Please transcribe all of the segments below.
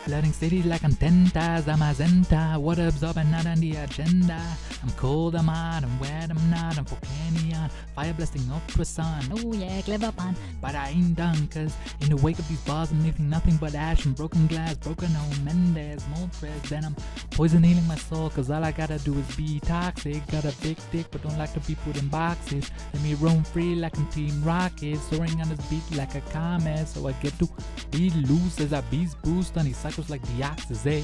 Flooding cities like antennas, I'm a zenta. What absorbing not on the agenda. I'm cold, I'm hot, I'm wet, I'm not. I'm volcanion, fire blasting up to a sun. Oh yeah, clever pun. But I ain't done, cause in the wake of these bars, I'm leaving nothing but ash and broken glass, broken home, Mendez, mold threads, venom, poison healing my soul, cause all I gotta do is be toxic. Got a big dick, but don't like to be put in boxes. Let me roam free like I'm Team Rocket, soaring on this beat like a comet, so I get to be loose as I beast boost on these cycles like deoxys, eh?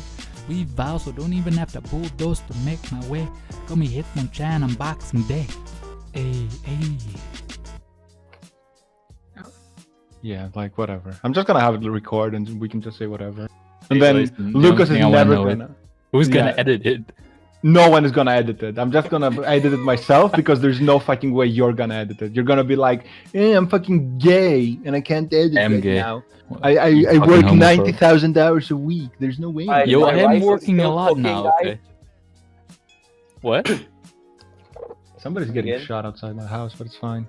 We vow, so don't even have to bulldoze to make my way. Got me Hitmonchan on Boxing Day. Ay, ay. Yeah, like whatever. I'm just gonna have it record and we can just say whatever. Hey, And then listen, Lucas is I wanna never know gonna. Who's gonna Yeah. edit it? No one is gonna edit it. I'm just gonna edit it myself because there's no fucking way you're gonna edit it. You're gonna be like, I'm fucking gay and I can't edit I'm right gay. now. You I fucking work homophobe. 90,000 hours a week. There's no way. Yo, My I am wife is working a still lot cooking, now, guys. okay? What? Somebody's getting Again? shot outside my house, but it's fine.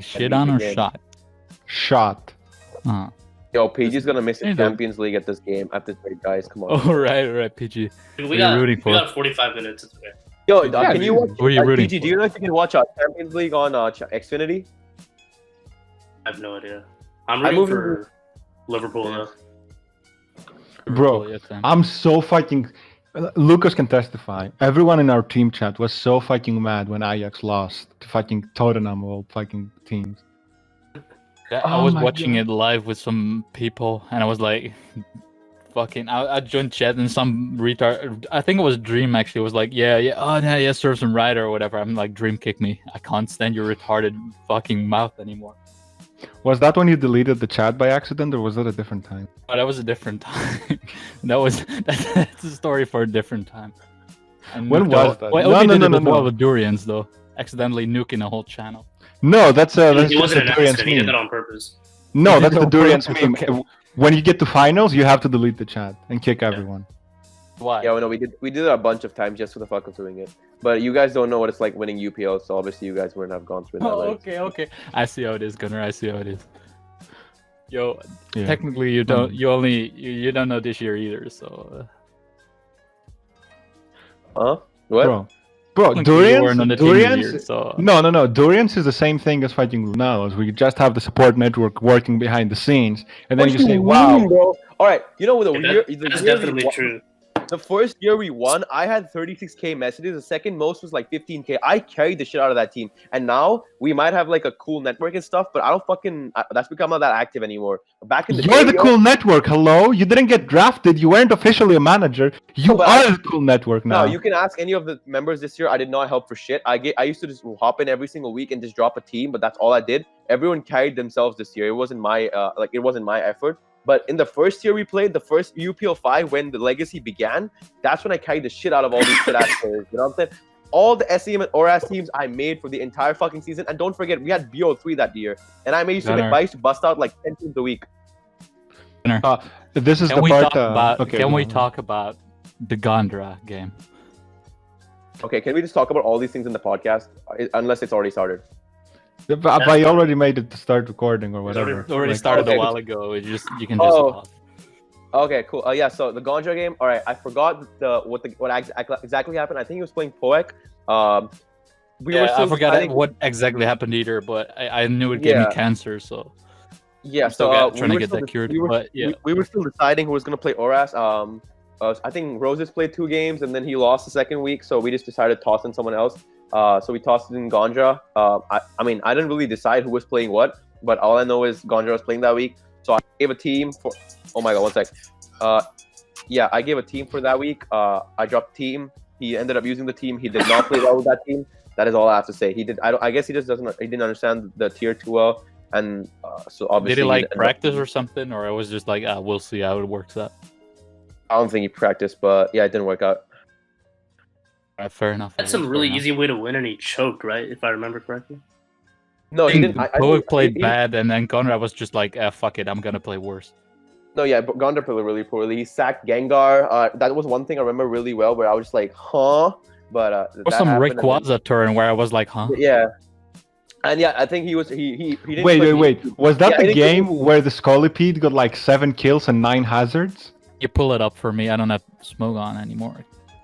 Shit on or again. shot? Shot. Uh-huh. Yo, PG's gonna miss the There you go. Champions League at this game. I have to trade, guys. Come on. Oh, right, PG. We Who are got, you rooting we for? got 45 minutes. It's okay. Yo, Yeah, can you watch? who are you rooting PG, for? do you know if you can watch Champions League on Xfinity? I have no idea. I'm I rooting moved for Liverpool Yeah. though. Bro, Yes, Sam. I'm so fucking. Lucas can testify. Everyone in our team chat was so fucking mad when Ajax lost to fucking Tottenham, all fucking teams. I Oh was my watching God. it live with some people, and I was like, fucking. I joined chat, and some retard. I think it was Dream actually was like, yeah, oh yeah, serve some right or whatever. I'm like, Dream, kick me. I can't stand your retarded fucking mouth anymore. Was that when you deleted the chat by accident, or was that a different time? But that was a different time. That's a story for a different time. And When was that? Well, No, Obi no, did no, it no, with one no. of the Durians though, accidentally nuking a whole channel. No, that's It just wasn't a an Durian's accident. He did that meme. on purpose. No, He did that's it the on Durian's purpose, meme. okay. When you get to finals, you have to delete the chat and kick everyone. Why? Yeah, well, no, we did it a bunch of times just for the fuck of doing it. But you guys don't know what it's like winning UPL, so obviously you guys wouldn't have gone through that. Oh, like- okay. I see how it is, Gunner. I see how it is. Yo, Yeah. technically you don't. You don't know this year either. So. Huh? What? Bro, Technically you weren't on the team this year, Durian's. so. No. Durian's is the same thing as fighting Ronaldo's. We just have the support network working behind the scenes, and then What you you say, mean, "Wow." bro? All right, you know the Yeah, year, That's year we definitely won- true. The first year we won, I had 36k messages. The second most was like 15k. I carried the shit out of that team. And now we might have like a cool network and stuff, but I don't fucking. That's become not that active anymore. Back in the You're day, the yo, cool network. Hello, you didn't get drafted. You weren't officially a manager. You No, but are the cool network now. No, you can ask any of the members this year. I did not help for shit. I used to just hop in every single week and just drop a team, but that's all I did. Everyone carried themselves this year. It wasn't my it wasn't my effort. But in the first year we played, the first UPL 5, when the legacy began, that's when I carried the shit out of all these shit ass players. You know what I'm saying? All the SEM and ORAS teams I made for the entire fucking season. And don't forget, we had BO3 that year. And I used to Gunner. I used to bust out like 10 teams a week. This is Can the we part. talk about? okay, Can go we on. talk about the Gondra game? Okay, can we just talk about all these things in the podcast? Unless it's already started. But I already made it to start recording or It's whatever. It already Like, started okay. a while ago. You can just. Oh. pause. Okay, cool. Yeah, so the Ganja game. All right, I forgot what exactly happened. I think he was playing Poek. We were Yeah, still I forgot deciding- what exactly happened either, but I knew it gave me Yeah. cancer, so Yeah, I'm still so trying to were get still that de- cured. We were, But yeah, we were still deciding who was gonna play Oras. I think Roses played 2 games and then he lost the second week, so we just decided to toss in someone else. So we tossed in Ganja. I mean, I didn't really decide who was playing what, but all I know is Ganja was playing that week. So I gave a team for. Oh my god, one sec. Yeah, I gave a team for that week. I dropped team. He ended up using the team. He did not play well with that team. That is all I have to say. He did. I guess he just doesn't. He didn't understand the tier too well, and so obviously. did he like ended up- practice or something, or it was just like, we'll see how it works out. I don't think he practiced, but yeah, it didn't work out. Alright, fair enough. That's some fair really enough. easy way to win, and he choked, right? If I remember correctly. No, he didn't. Poek played he- bad, and then Conrad was just like, fuck it, I'm gonna play worse. No, yeah, but Gondar played really poorly. He sacked Gengar. That was one thing I remember really well, where I was just like, huh? But Or that some happened, Rick and then- Waza turn where I was like, huh? Yeah, And yeah, I think he didn't Wait, play wait, me. wait. Was that Yeah, I the think game where the Scolipede got like 7 kills and 9 hazards? You pull it up for me. I don't have smoke on anymore.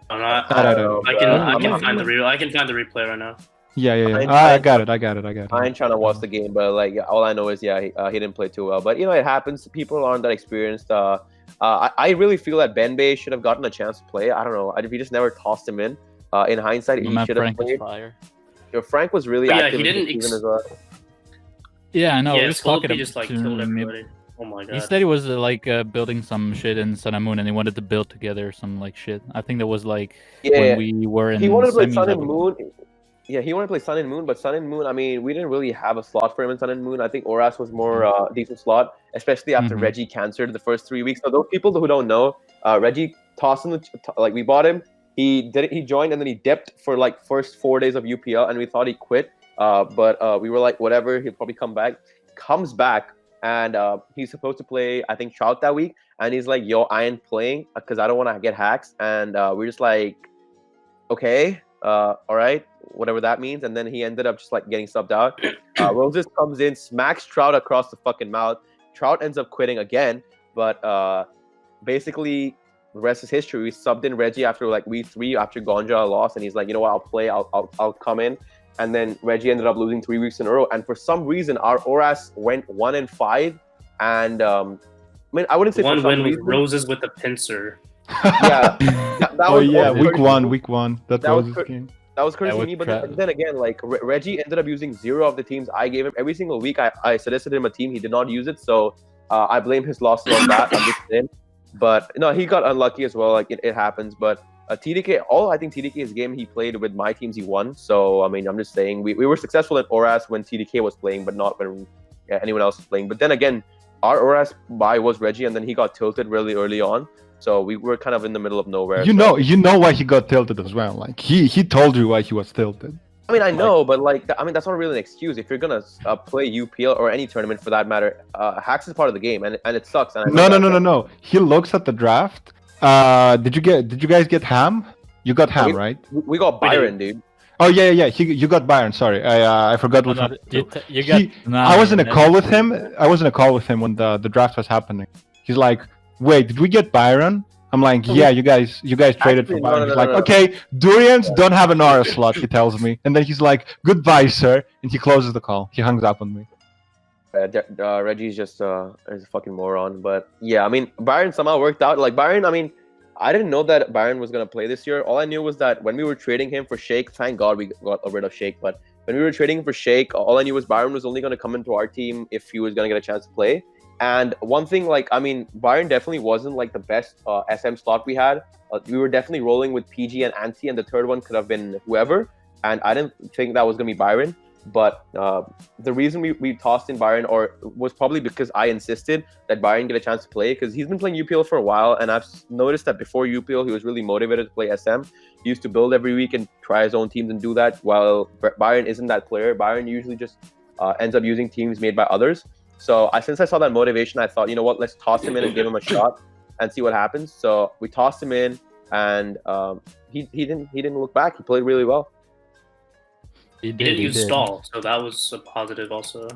I I don't know. can find the replay right now. Yeah. I I got it. I ain't trying to watch the game, but like all I know is he didn't play too well. But you know, it happens. People aren't that experienced. I really feel that Benbei should have gotten a chance to play. I don't know. We just never tossed him in. In hindsight, he should have Frank is played. fire. Frank was really Yeah, active he in the didn't season as well. Yeah, I know. Yeah, we was talking Scolipede just like to killed him. everybody. Oh my god. He said he was building some shit in Sun and Moon, and he wanted to build together some like shit. I think that was like Yeah, when we were in. he wanted to play semis, Sun I and believe. Moon. Yeah, he wanted to play Sun and Moon, but Sun and Moon, I mean, we didn't really have a slot for him in Sun and Moon. I think Oras was more decent slot, especially after Mhm. Reggie cancered the first 3 weeks. So those people who don't know, Reggie tossed him, like we bought him. He joined and then he dipped for like first 4 days of UPL, and we thought he quit. But we were like, whatever, he'll probably come back. Comes back, and he's supposed to play, I think, Trout that week. And he's like, yo, I ain't playing because I don't want to get hacks. And we're just like, okay, all right, whatever that means. And then he ended up just like getting subbed out. Roses comes in, smacks Trout across the fucking mouth. Trout ends up quitting again. But basically, the rest is history. We subbed in Reggie after like week 3 after Gonja lost. And he's like, you know what, I'll play, I'll come in. And then Reggie ended up losing 3 weeks in a row. And for some reason, our Oras went 1-5. And I mean, I wouldn't say One for some win with reason. Roses with a pincer. Yeah, that Oh was yeah, also week courtesy- 1. That That was was his cur- game. That was courtesy Yeah, of me, with but then again, like Reggie ended up using 0 of the teams I gave him. Every single week, I suggested him a team. He did not use it, so I blame his losses on that. I'm just saying. But no, he got unlucky as well. Like it happens. But TDK, I think TDK's game he played with my teams, he won. So I mean, I'm just saying we were successful in Oras when TDK was playing, but not when anyone else was playing. But then again, our Oras buy was Reggie, and then he got tilted really early on. So we were kind of in the middle of nowhere. You so. know why he got tilted as well. Like he told you why he was tilted. I mean, I know, but like, I mean, that's not really an excuse. If you're gonna play UPL or any tournament for that matter, hacks is part of the game, and it sucks. And I know No. He looks at the draft. Did you guys get Ham? You got Ham, right? We got Byron, dude. Oh yeah. You got Byron. Sorry, I forgot which one. You got. I was in a call with him. When the draft was happening. He's like, "Wait, did we get Byron?" I'm like, "Yeah, you guys traded for Actually, Byron." no, He's no, like, no. "Okay, Durians don't have an aura slot." He tells me, and then he's like, "Goodbye, sir," and he closes the call. He hangs up on me. Reggie's just is a fucking moron. But yeah, I mean, Byron somehow worked out. Like Byron, I mean, I didn't know that Byron was gonna play this year. All I knew was that when we were trading him for Shake, thank God we got rid of Shake. But when we were trading him for Shake, all I knew was Byron was only gonna come into our team if he was gonna get a chance to play. And one thing, like, I mean, Byron definitely wasn't like the best SM slot we had. We were definitely rolling with PG and Anti, and the third one could have been whoever. And I didn't think that was gonna be Byron. But the reason we tossed in Byron was probably because I insisted that Byron get a chance to play, because he's been playing UPL for a while, and I've noticed that before UPL he was really motivated to play SM. He used to build every week and try his own teams and do that, while Byron isn't that player. Byron usually just ends up using teams made by others. So since I saw that motivation, I thought, you know what, let's toss him in and give him a shot and see what happens. So we tossed him in, and he didn't look back. He played really well. He He didn't use did. stall, so that was a positive also.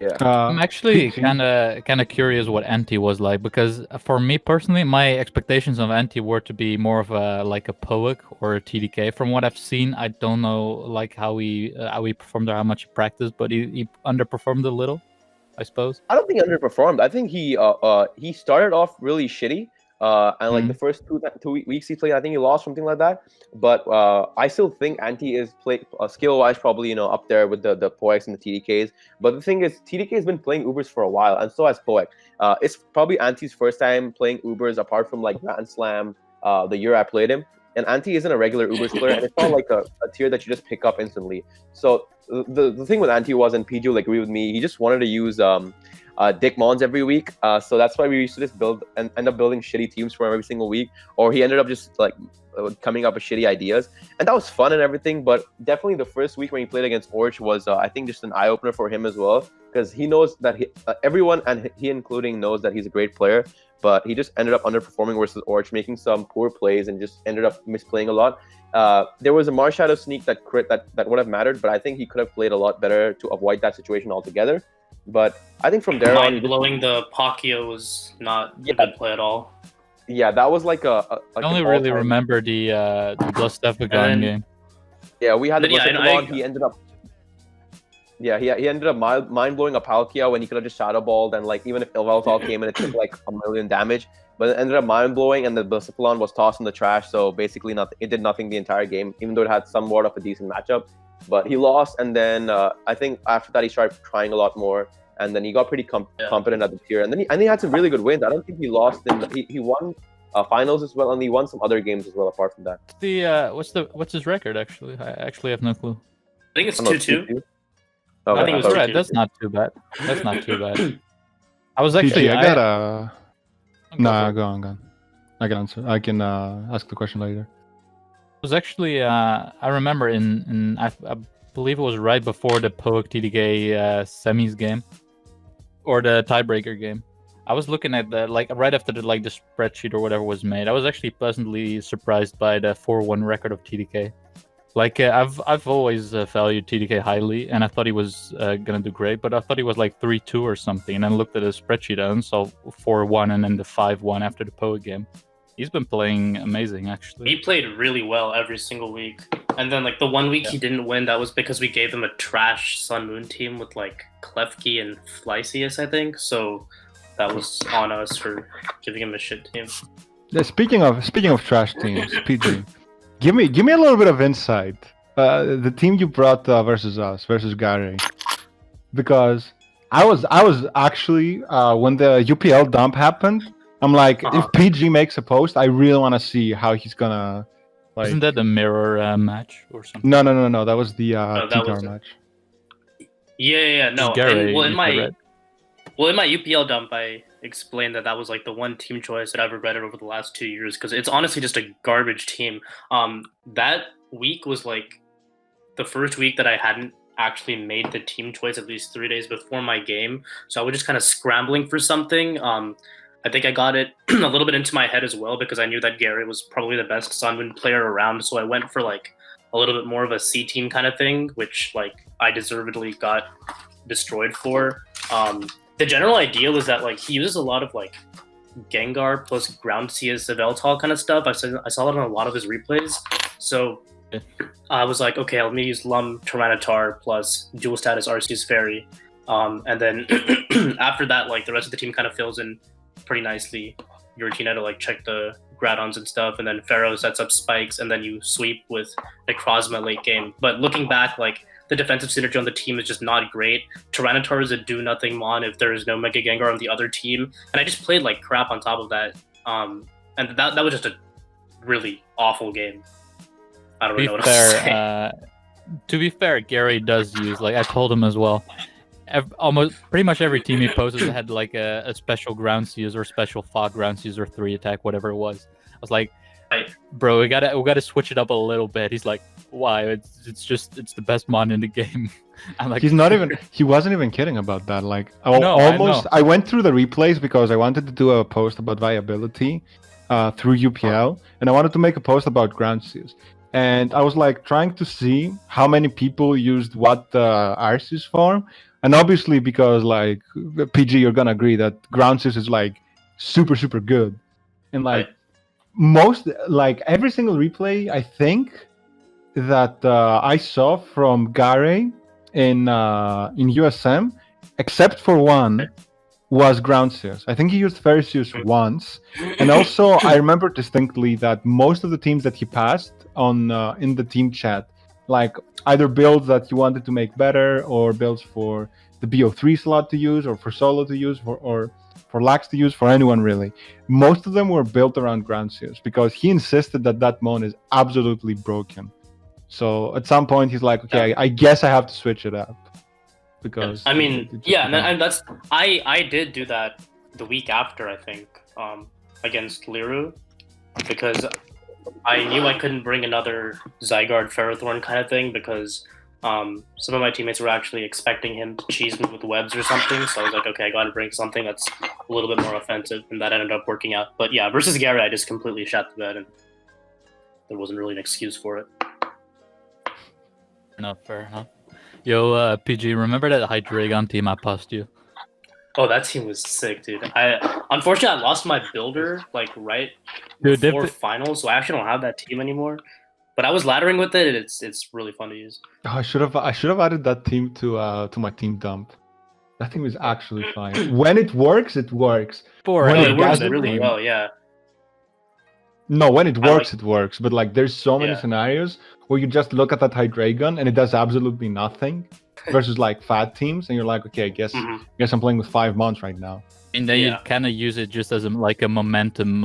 Yeah. I'm actually PG. kind of curious what Anti was like, because for me personally, my expectations of Anti were to be more of a Poic or a TDK. From what I've seen, I don't know like how he performed or how much he practiced, but he underperformed a little, I suppose. I don't think he underperformed. I think he started off really shitty. And like the first two weeks he played, I think he lost, something like that. But I still think Anti is skill wise probably up there with the Poics and the TDKs. But the thing is, TDK has been playing Ubers for a while, and so has Poic. It's probably Anti's first time playing Ubers apart from like Grand Slam, the year I played him. And Anti isn't a regular Ubers player, and it's not like a tier that you just pick up instantly. So the thing with Anti was, and PG will agree with me, he just wanted to use Dick Mons every week. So that's why we used to just build and end up building shitty teams for him every single week. Or he ended up just like coming up with shitty ideas. And that was fun and everything. But definitely the first week when he played against Orch was, I think, just an eye-opener for him as well. Because he knows that everyone, and he including, knows that he's a great player. but he just ended up underperforming versus Orch, making some poor plays and just ended up misplaying a lot. There was a Marshadow sneak that would have mattered, but I think he could have played a lot better to avoid that situation altogether. But I think from there on, blowing the Pacquiao was not a good play at all. Yeah, that was like I only really remember the Blastefagon game. Yeah, we had the But yeah, Blastefagon. He ended up. Yeah, he ended up mind blowing a Palkia when he could have just shadow balled, and like even if Ilveltal came in, it took like 1 million damage. But it ended up mind blowing, and the Blacephilon was tossed in the trash. So basically, nothing. It did nothing the entire game, even though it had somewhat of a decent matchup. But he lost, and then I think after that he started trying a lot more, and then he got pretty competent at the tier, and then he had some really good wins. I don't think he lost he won finals as well, and he won some other games as well apart from that. What's his record actually? I actually have no clue. I think it's 2-2. Oh, I think it was right. That's not too bad. That's not too bad. I was actually. I gotta. Nah, go on. I can answer. I can ask the question later. It was actually. I remember I believe it was right before the Poek TDK semis game, or the tiebreaker game. I was looking at the right after the spreadsheet or whatever was made. I was actually pleasantly surprised by the 4-1 record of TDK. I've always valued TDK highly, and I thought he was gonna do great, but I thought he was 3-2 or something, and then looked at his spreadsheet and saw 4-1 and then the 5-1 after the Poet game. He's been playing amazing, actually. He played really well every single week, and then the 1 week he didn't win, that was because we gave him a trash Sun Moon team with Klefki and Flycius, I think. So that was on us for giving him a shit team. Yeah, speaking of trash teams, PG. Give me a little bit of insight. The team you brought versus Gary, because I was actually when the UPL dump happened, I'm like, if PG makes a post, I really want to see how he's gonna. Isn't that the mirror match or something? No. That was the T-Tar match. Yeah. No. Gary, in my UPL dump, I explained that was the one team choice that I've regretted over the last 2 years, because it's honestly just a garbage team. That week was the first week that I hadn't actually made the team choice at least 3 days before my game, so I was just kind of scrambling for something. I think I got it a little bit into my head as well, because I knew that Gary was probably the best Sunwind player around, so I went for a little bit more of a C team kind of thing, which I deservedly got destroyed for. The general idea was that he uses a lot of Gengar plus ground CS Yveltal kind of stuff. I saw it on a lot of his replays. So I was like, okay, let me use Lum Tyranitar plus dual status Arceus Fairy. And then after that, the rest of the team kind of fills in pretty nicely. Giratina to check the Groudons and stuff, and then Pharaoh sets up spikes, and then you sweep with Necrozma late game. But looking back, the defensive synergy on the team is just not great. Tyranitar is a do-nothing mon if there is no Mega Gengar on the other team. And I just played crap on top of that. And that was just a really awful game. I don't really know what else to say. To be fair, Gary does use, I told him as well, almost pretty much every team he poses had a special ground seas or special fog ground seas or 3 attack, whatever it was. I was like, bro, we gotta switch it up a little bit. He's like, why? It's the best mon in the game. I'm like, he wasn't even kidding about that. I went through the replays because I wanted to do a post about viability through UPL, and I wanted to make a post about ground seals. And I was trying to see how many people used what Arceus form. And obviously, because PG, you're gonna agree that ground seals is super, super good. And most, every single replay, I think, that I saw from Gary in USM, except for one, was ground seals. I think he used Fairy Seals once. And also, I remember distinctly that most of the teams that he passed on in the team chat, either builds that he wanted to make better, or builds for the BO3 slot to use, or for solo to use, or for Lax to use, for anyone really. Most of them were built around ground seals, because he insisted that mon is absolutely broken. So at some point he's like, okay, I guess I have to switch it up. Because I mean, and that's I did do that the week after, I think, against Liru, because I knew I couldn't bring another Zygarde Ferrothorn kind of thing, because some of my teammates were actually expecting him to cheese me with webs or something. So I was like, okay, I got to bring something that's a little bit more offensive, and that ended up working out. But yeah, versus Gary, I just completely shot the bed, and there wasn't really an excuse for it. Fair enough. Yo, PG, remember that Hydreigon team I passed you? Oh, that team was sick, dude. Unfortunately, I lost my builder right Dude, before finals, so I actually don't have that team anymore. But I was laddering with it, and it's really fun to use. Oh, I should have added that team to my team dump. That team is actually fine. When it works, it works. It works really well, yeah. No, when it works, it works. But like, there's so many scenarios where you just look at that Hydreigon and it does absolutely nothing, versus like fat teams, and you're like, okay, I guess I'm playing with 5 months right now. And then you kind of use it just as a momentum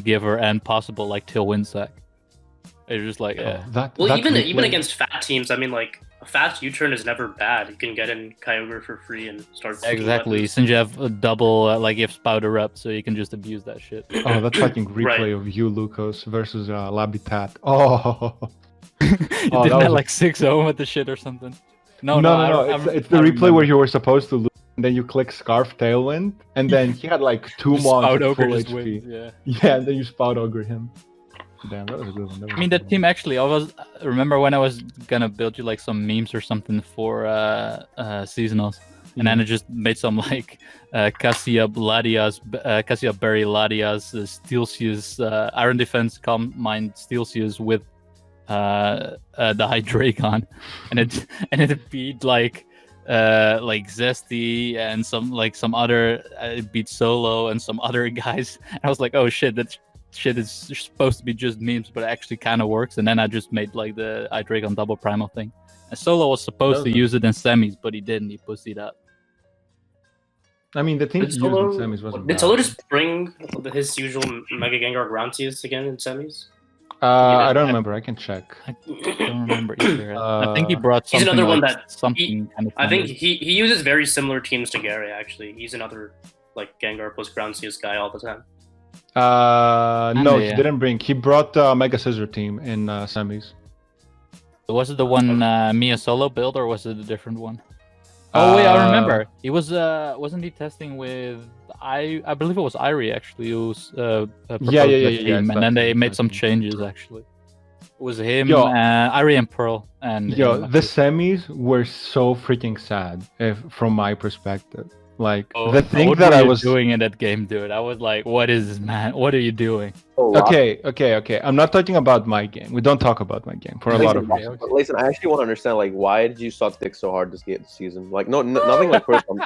giver and possible like tailwind sack. It's just like even against fat teams, I mean, like a fast U-turn is never bad. You can get in Kyogre for free and start. Exactly, since you have a double, like you have Spouter up, so you can just abuse that shit. Oh, that fucking replay of you, Lucas, versus Labitat. Oh, you did that like 6-0 with the shit or something. No. It's the replay where you were supposed to lose, and then you click Scarf Tailwind, and then he had like 2 months full HP. Yeah, and then you Spout Ogre him. Damn, that was a good one. I mean, that team actually, remember when I was gonna build you like some memes or something for seasonals, and then I just made some like Cassia Berry Ladias, Steelsius, Iron Defense, Calm Mind Steelsius with the Hydreigon, and it beat like Zesty and some other it beat Solo and some other guys. And I was like, oh shit, that shit is supposed to be just memes, but it actually kind of works. And then I just made like the Hydreigon double primal thing. And Solo was supposed to use it in semis, but he didn't. He pussied out. I mean, the team used in semis wasn't Did Solo just bring his usual Mega Gengar Grountius again in semis? I don't remember. I can check. I don't remember either. I think he brought something. He's another one I think he uses very similar teams to Gary. Actually, he's another like Gengar plus Grountius guy all the time. No, he didn't bring. He brought Mega Scissor team in semis. Was it the one Mia Solo build, or was it a different one? Oh wait, I remember. He was wasn't he testing with I believe it was Irie actually. It was yeah, team, and then they made some changes actually. It was him, Irie and Pearl, and the semis were so freaking sad, from my perspective. Like the thing that I was doing in that game, dude, I was like, "What is this, man? What are you doing?" Okay. I'm not talking about my game. We don't talk about my game for a lot of reasons. But listen, I actually want to understand, like, why did you suck dick so hard this season? Like, nothing like personal.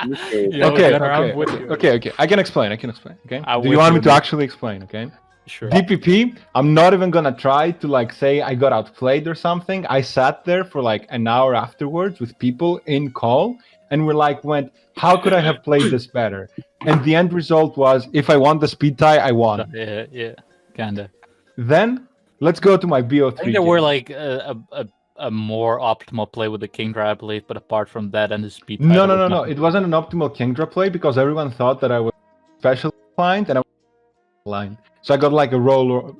Okay. I can explain. Okay. Do you want me to actually explain? Okay. Sure. DPP, I'm not even gonna try to like say I got outplayed or something. I sat there for like an hour afterwards with people in call, and we're like, how could I have played this better? And the end result was, if I won the speed tie, I won. Yeah, kinda. Then let's go to my BO3. I think there were like a more optimal play with the Kingdra, I believe, but apart from that and the speed tie. No. It wasn't an optimal Kingdra play because everyone thought that I was special inclined and I was line. So I got like a low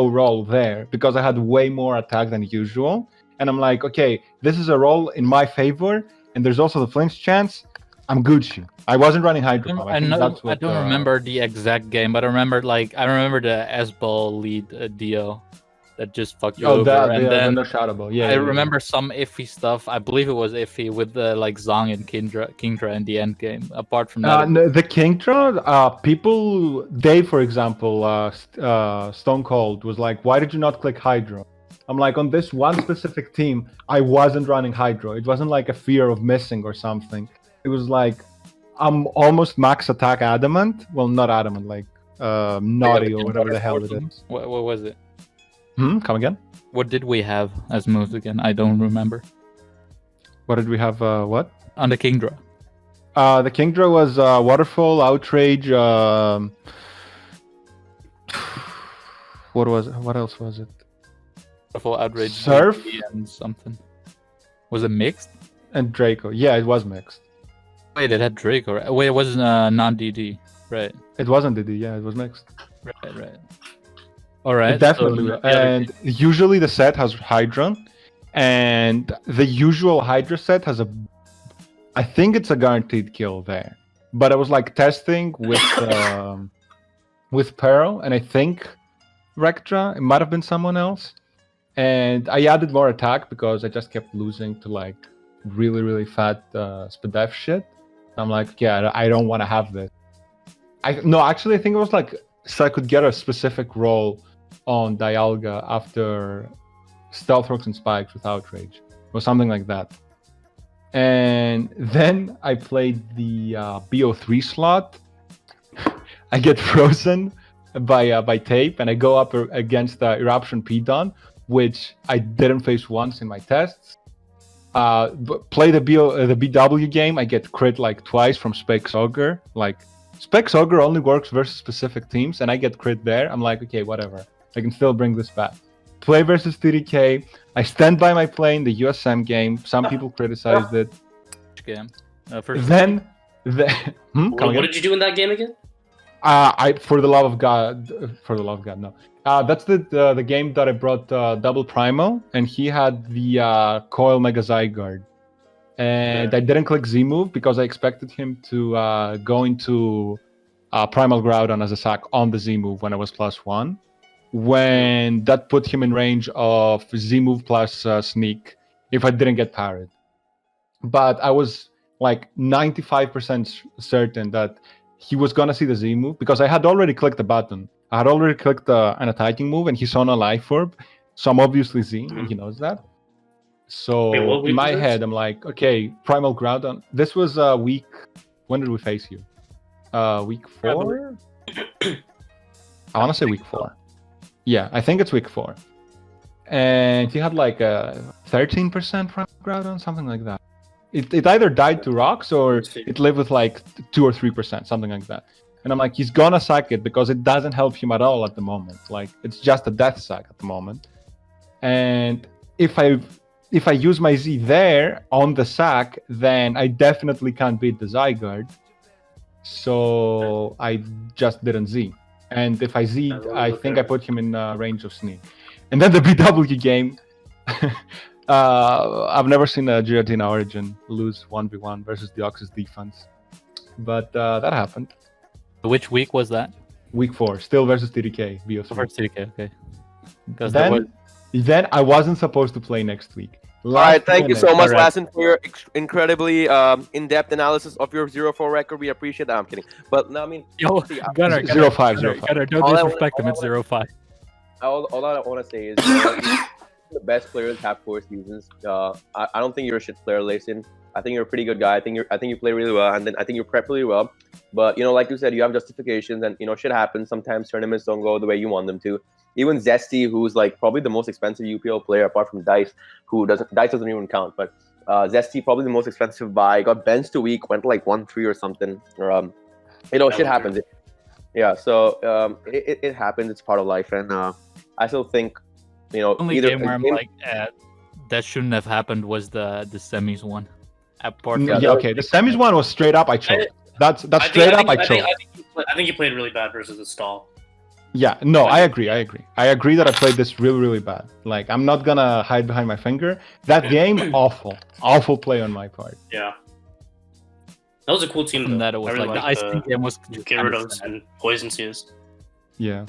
roll there because I had way more attack than usual. And I'm like, okay, this is a roll in my favor. And there's also the flinch chance. I'm Gucci. I wasn't running Hydro. I don't remember the exact game, but I remember the S-ball lead Dio that just fucked you over. Then no shoutable. Yeah. I remember some iffy stuff. I believe it was iffy with the like Zong and Kingdra in the end game. Apart from that, the Kingdra people, Dave, for example, Stone Cold was like, why did you not click Hydro? I'm like, on this one specific team, I wasn't running Hydro. It wasn't like a fear of missing or something. It was like, I'm almost max attack adamant. Well, not adamant, like naughty or whatever the hell it is. What was it? Come again? What did we have as moves again? I don't remember. What did we have? What? On the Kingdra. The Kingdra was Waterfall, Outrage. What else was it? Waterfall, Outrage, Surf, and something. Was it mixed? And Draco. Yeah, it was mixed. Wait, it had Draco. Wait, it was non-DD, right? It wasn't DD. Yeah, it was mixed. Right. All right. Definitely. So, and usually the set has Hydron, And the usual Hydra set has I think it's a guaranteed kill there. But I was like testing with Pearl, and I think Rectra. It might have been someone else. And I added more attack because I just kept losing to like really, really fat SPDEF shit. I'm like, yeah, I don't want to have this. Actually, I think it was like so I could get a specific roll on Dialga after Stealth Rocks and Spikes with Outrage or something like that. And then I played the BO3 slot. I get frozen by tape, and I go up against Eruption P-Don, which I didn't face once in my tests. Play the BW game, I get crit like twice from Specs Ogre. Like, Specs Ogre only works versus specific teams, and I get crit there. I'm like, okay, whatever. I can still bring this back. Play versus TDK. I stand by my play in the USM game. Some people criticized it. Which game? What did you do in that game again? For the love of God, no. That's the game that I brought Double Primal, and he had the Coil Mega Zygarde. And I didn't click Z move because I expected him to go into Primal Groudon as a sack on the Z move when I was +1. When that put him in range of Z move plus Sneak if I didn't get parried. But I was like 95% certain that he was gonna see the Z move because I had already clicked the button. I had already clicked an attacking move, and he saw no Life Orb, so I'm obviously Z, and he knows that. So in my head, I'm like, okay, Primal Groudon. This was week. When did we face you? Week 4. I want to say week 4. Yeah, I think it's week 4. And he had like a 13% Primal Groudon, something like that. It either died to rocks or it lived with like 2 or 3%, something like that. And I'm like, he's gonna sack it because it doesn't help him at all at the moment. Like, it's just a death sack at the moment. And if I use my Z there on the sack, then I definitely can't beat the Zygarde. So I just didn't Z. And if I Z, I think I put him in range of Sneak. And then the BW game, I've never seen a Giratina Origin lose 1v1 versus Deoxys defense. But that happened. Which week was that? Week 4, still versus TDK, BO3. Versus TDK, okay. Then I wasn't supposed to play next week. All right, thank you so much, Lassen, for your incredibly in-depth analysis of your 0-4 record. We appreciate that. I'm kidding. But no, I mean... Yo, Gunner, 0-5. Gunner, don't disrespect him. It's 0-5. All I want to say is the best players have 4 seasons. I don't think you're a shit player, Lassen. I think you're a pretty good guy. I think you play really well, and then I think you prep really well. But, you know, like you said, you have justifications, and, you know, shit happens. Sometimes tournaments don't go the way you want them to. Even Zesty, who's like probably the most expensive UPL player apart from Dice, Dice doesn't even count, but Zesty, probably the most expensive buy, got benched a week, went like 1-3 or something. Or, you know, shit happens. Yeah, so it happens. It's part of life, and I still think, you know, only game where I'm like, that shouldn't have happened was the semis one. Okay, the semis one was straight up I choked. That's straight up I choked. I think you played really bad versus the stall. Yeah, no, I agree. I agree that I played this really, really bad. Like, I'm not gonna hide behind my finger. That game, awful play on my part. Yeah, that was a cool team. That it was like the ice game was Gyarados and Poison Sears. Yeah,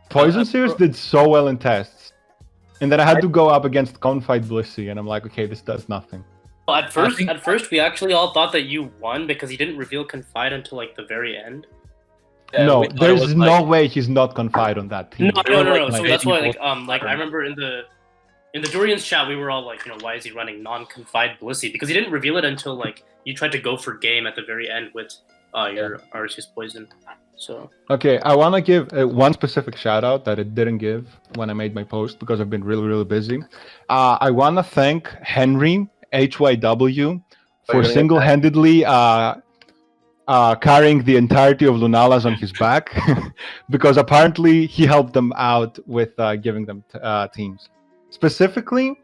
Poison Sears did so well in tests, and then I had to go up against Confide Blissey, and I'm like, okay, this does nothing. Well, at first, we actually all thought that you won because he didn't reveal Confide until like the very end. Yeah, no, there's no way he's not Confide on that team. No. So that's why, like I remember in the Durian's chat, we were all like, you know, why is he running non-Confide Blissey? Because he didn't reveal it until like you tried to go for game at the very end with your Arceus Poison. So okay, I want to give one specific shout out that it didn't give when I made my post because I've been really, really busy. I want to thank Henry HYW for single-handedly carrying the entirety of Lunalas on his back because apparently he helped them out with giving them teams. Specifically,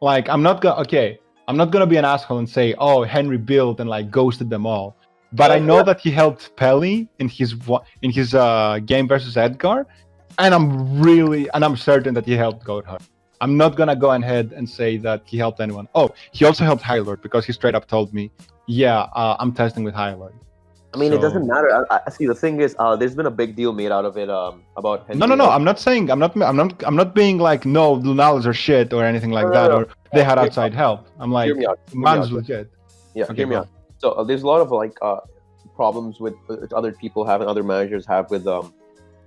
like, I'm not gonna be an asshole and say, oh, Henry built and like ghosted them all. But I know that he helped Pelly in his game versus Edgar, and I'm certain that he helped Goathard. I'm not gonna go ahead and say that he helped anyone. Oh, he also helped High Lord because he straight up told me, "Yeah, I'm testing with High Lord." I mean, it doesn't matter. I see. The thing is, there's been a big deal made out of it. About Henry. No. I'm not saying. I'm not being like, no, Lunala's are shit or anything like that, or they had outside help. I'm like, man's legit. Yeah, okay, hear me out. So there's a lot of like problems with other people have and other managers have with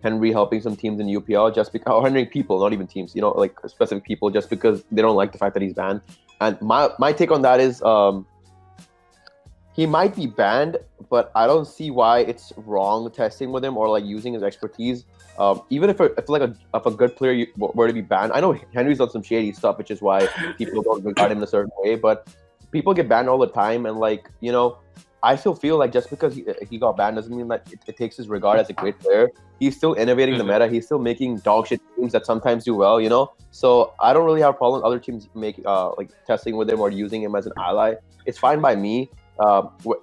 Henry helping some teams in UPL just because, or hindering people, not even teams, you know, like specific people, just because they don't like the fact that he's banned. And my take on that is, he might be banned, but I don't see why it's wrong testing with him or like using his expertise. Even if a good player were to be banned, I know Henry's done some shady stuff, which is why people don't regard him in a certain way. But people get banned all the time, and like, you know, I still feel like just because he got banned doesn't mean that it takes his regard as a great player. He's still innovating the meta. He's still making dog shit teams that sometimes do well, you know. So I don't really have a problem with other teams make like testing with him or using him as an ally. It's fine by me.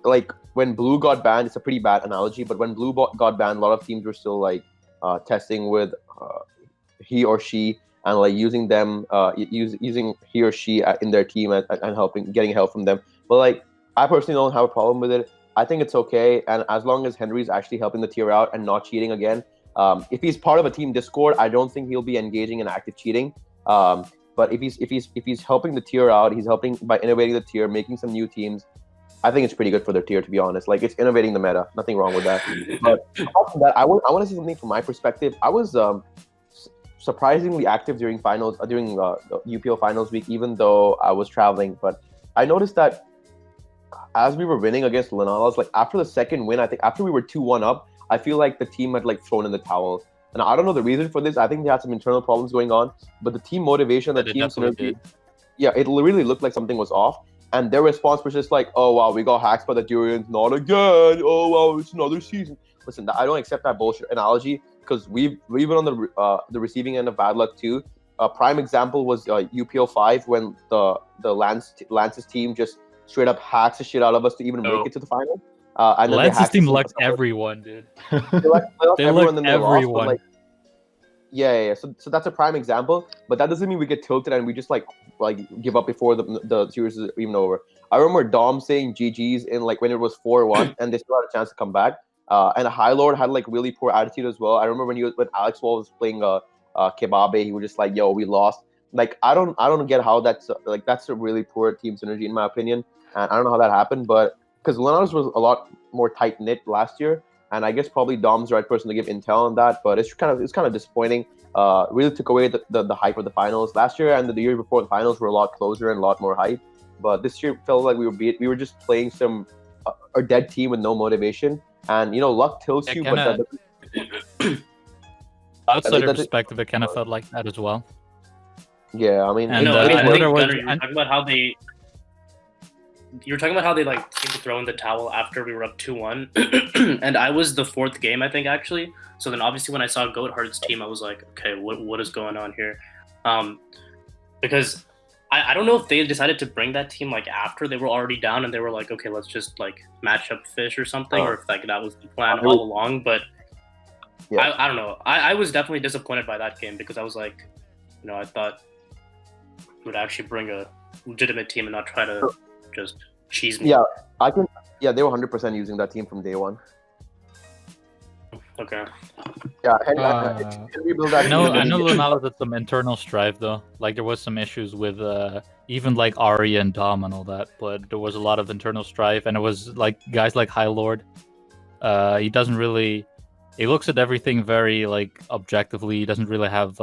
Like when Blue got banned, it's a pretty bad analogy, but when Blue got banned, a lot of teams were still like testing with he or she and like using them, using he or she in their team and getting help from them. But like, I personally don't have a problem with it. I think it's okay, and as long as Henry's actually helping the tier out and not cheating again, if he's part of a team Discord, I don't think he'll be engaging in active cheating. But if he's helping the tier out, he's helping by innovating the tier, making some new teams. I think it's pretty good for their tier, to be honest. Like, it's innovating the meta. Nothing wrong with that. But apart from that, I want to say something from my perspective. I was surprisingly active during finals, during the UPL finals week, even though I was traveling. But I noticed that as we were winning against Linalas, like after the second win, I think after we were 2-1 up, I feel like the team had like thrown in the towel. And I don't know the reason for this. I think they had some internal problems going on. But the team motivation, the team synergy, yeah, it really looked like something was off. And their response was just like, oh, wow, we got hacked by the Durians. Not again. Oh, wow, it's another season. Listen, I don't accept that bullshit analogy because we've been on the receiving end of bad luck too. A prime example was UPL 5 when the Lance's team just straight up hacks the shit out of us to even make it to the final. And Lance's team lucked everyone, dude. They lucked everyone. Lost, like, yeah. So that's a prime example, but that doesn't mean we get tilted and we just like give up before the series is even over. I remember Dom saying GG's in like when it was 4-1 and they still had a chance to come back. And High Lord had like really poor attitude as well. I remember when Alex Wall was playing Kebabe, he was just like, "Yo, we lost." Like I don't get how that's a really poor team synergy in my opinion, and I don't know how that happened, but because Linares was a lot more tight knit last year. And I guess probably Dom's the right person to give intel on that, but it's kind of disappointing. Really took away the hype of the finals last year, and the year before the finals were a lot closer and a lot more hype. But this year felt like we were just playing a dead team with no motivation, and you know luck tilts you. But outside of perspective, it kind of felt like that as well. Yeah, I mean, I think Gunner, you're talking about how they like seemed to throw in the towel after we were up 2-1, and I was the fourth game, I think, actually. So then obviously when I saw Goatheart's team, I was like, okay, what is going on here? Because I don't know if they decided to bring that team like after they were already down and they were like, okay, let's just like match up fish or something, or if like that was the plan all along. But yeah. I don't know. I was definitely disappointed by that game because I was like, you know, I thought we would actually bring a legitimate team and not try to just cheese me. Yeah, they were 100% using that team from day one. Okay. Yeah, I know Lunala had some internal strife though. Like there was some issues with even like Ari and Dom and all that, but there was a lot of internal strife, and it was like guys like High Lord. He doesn't really. He looks at everything very like objectively. He doesn't really have.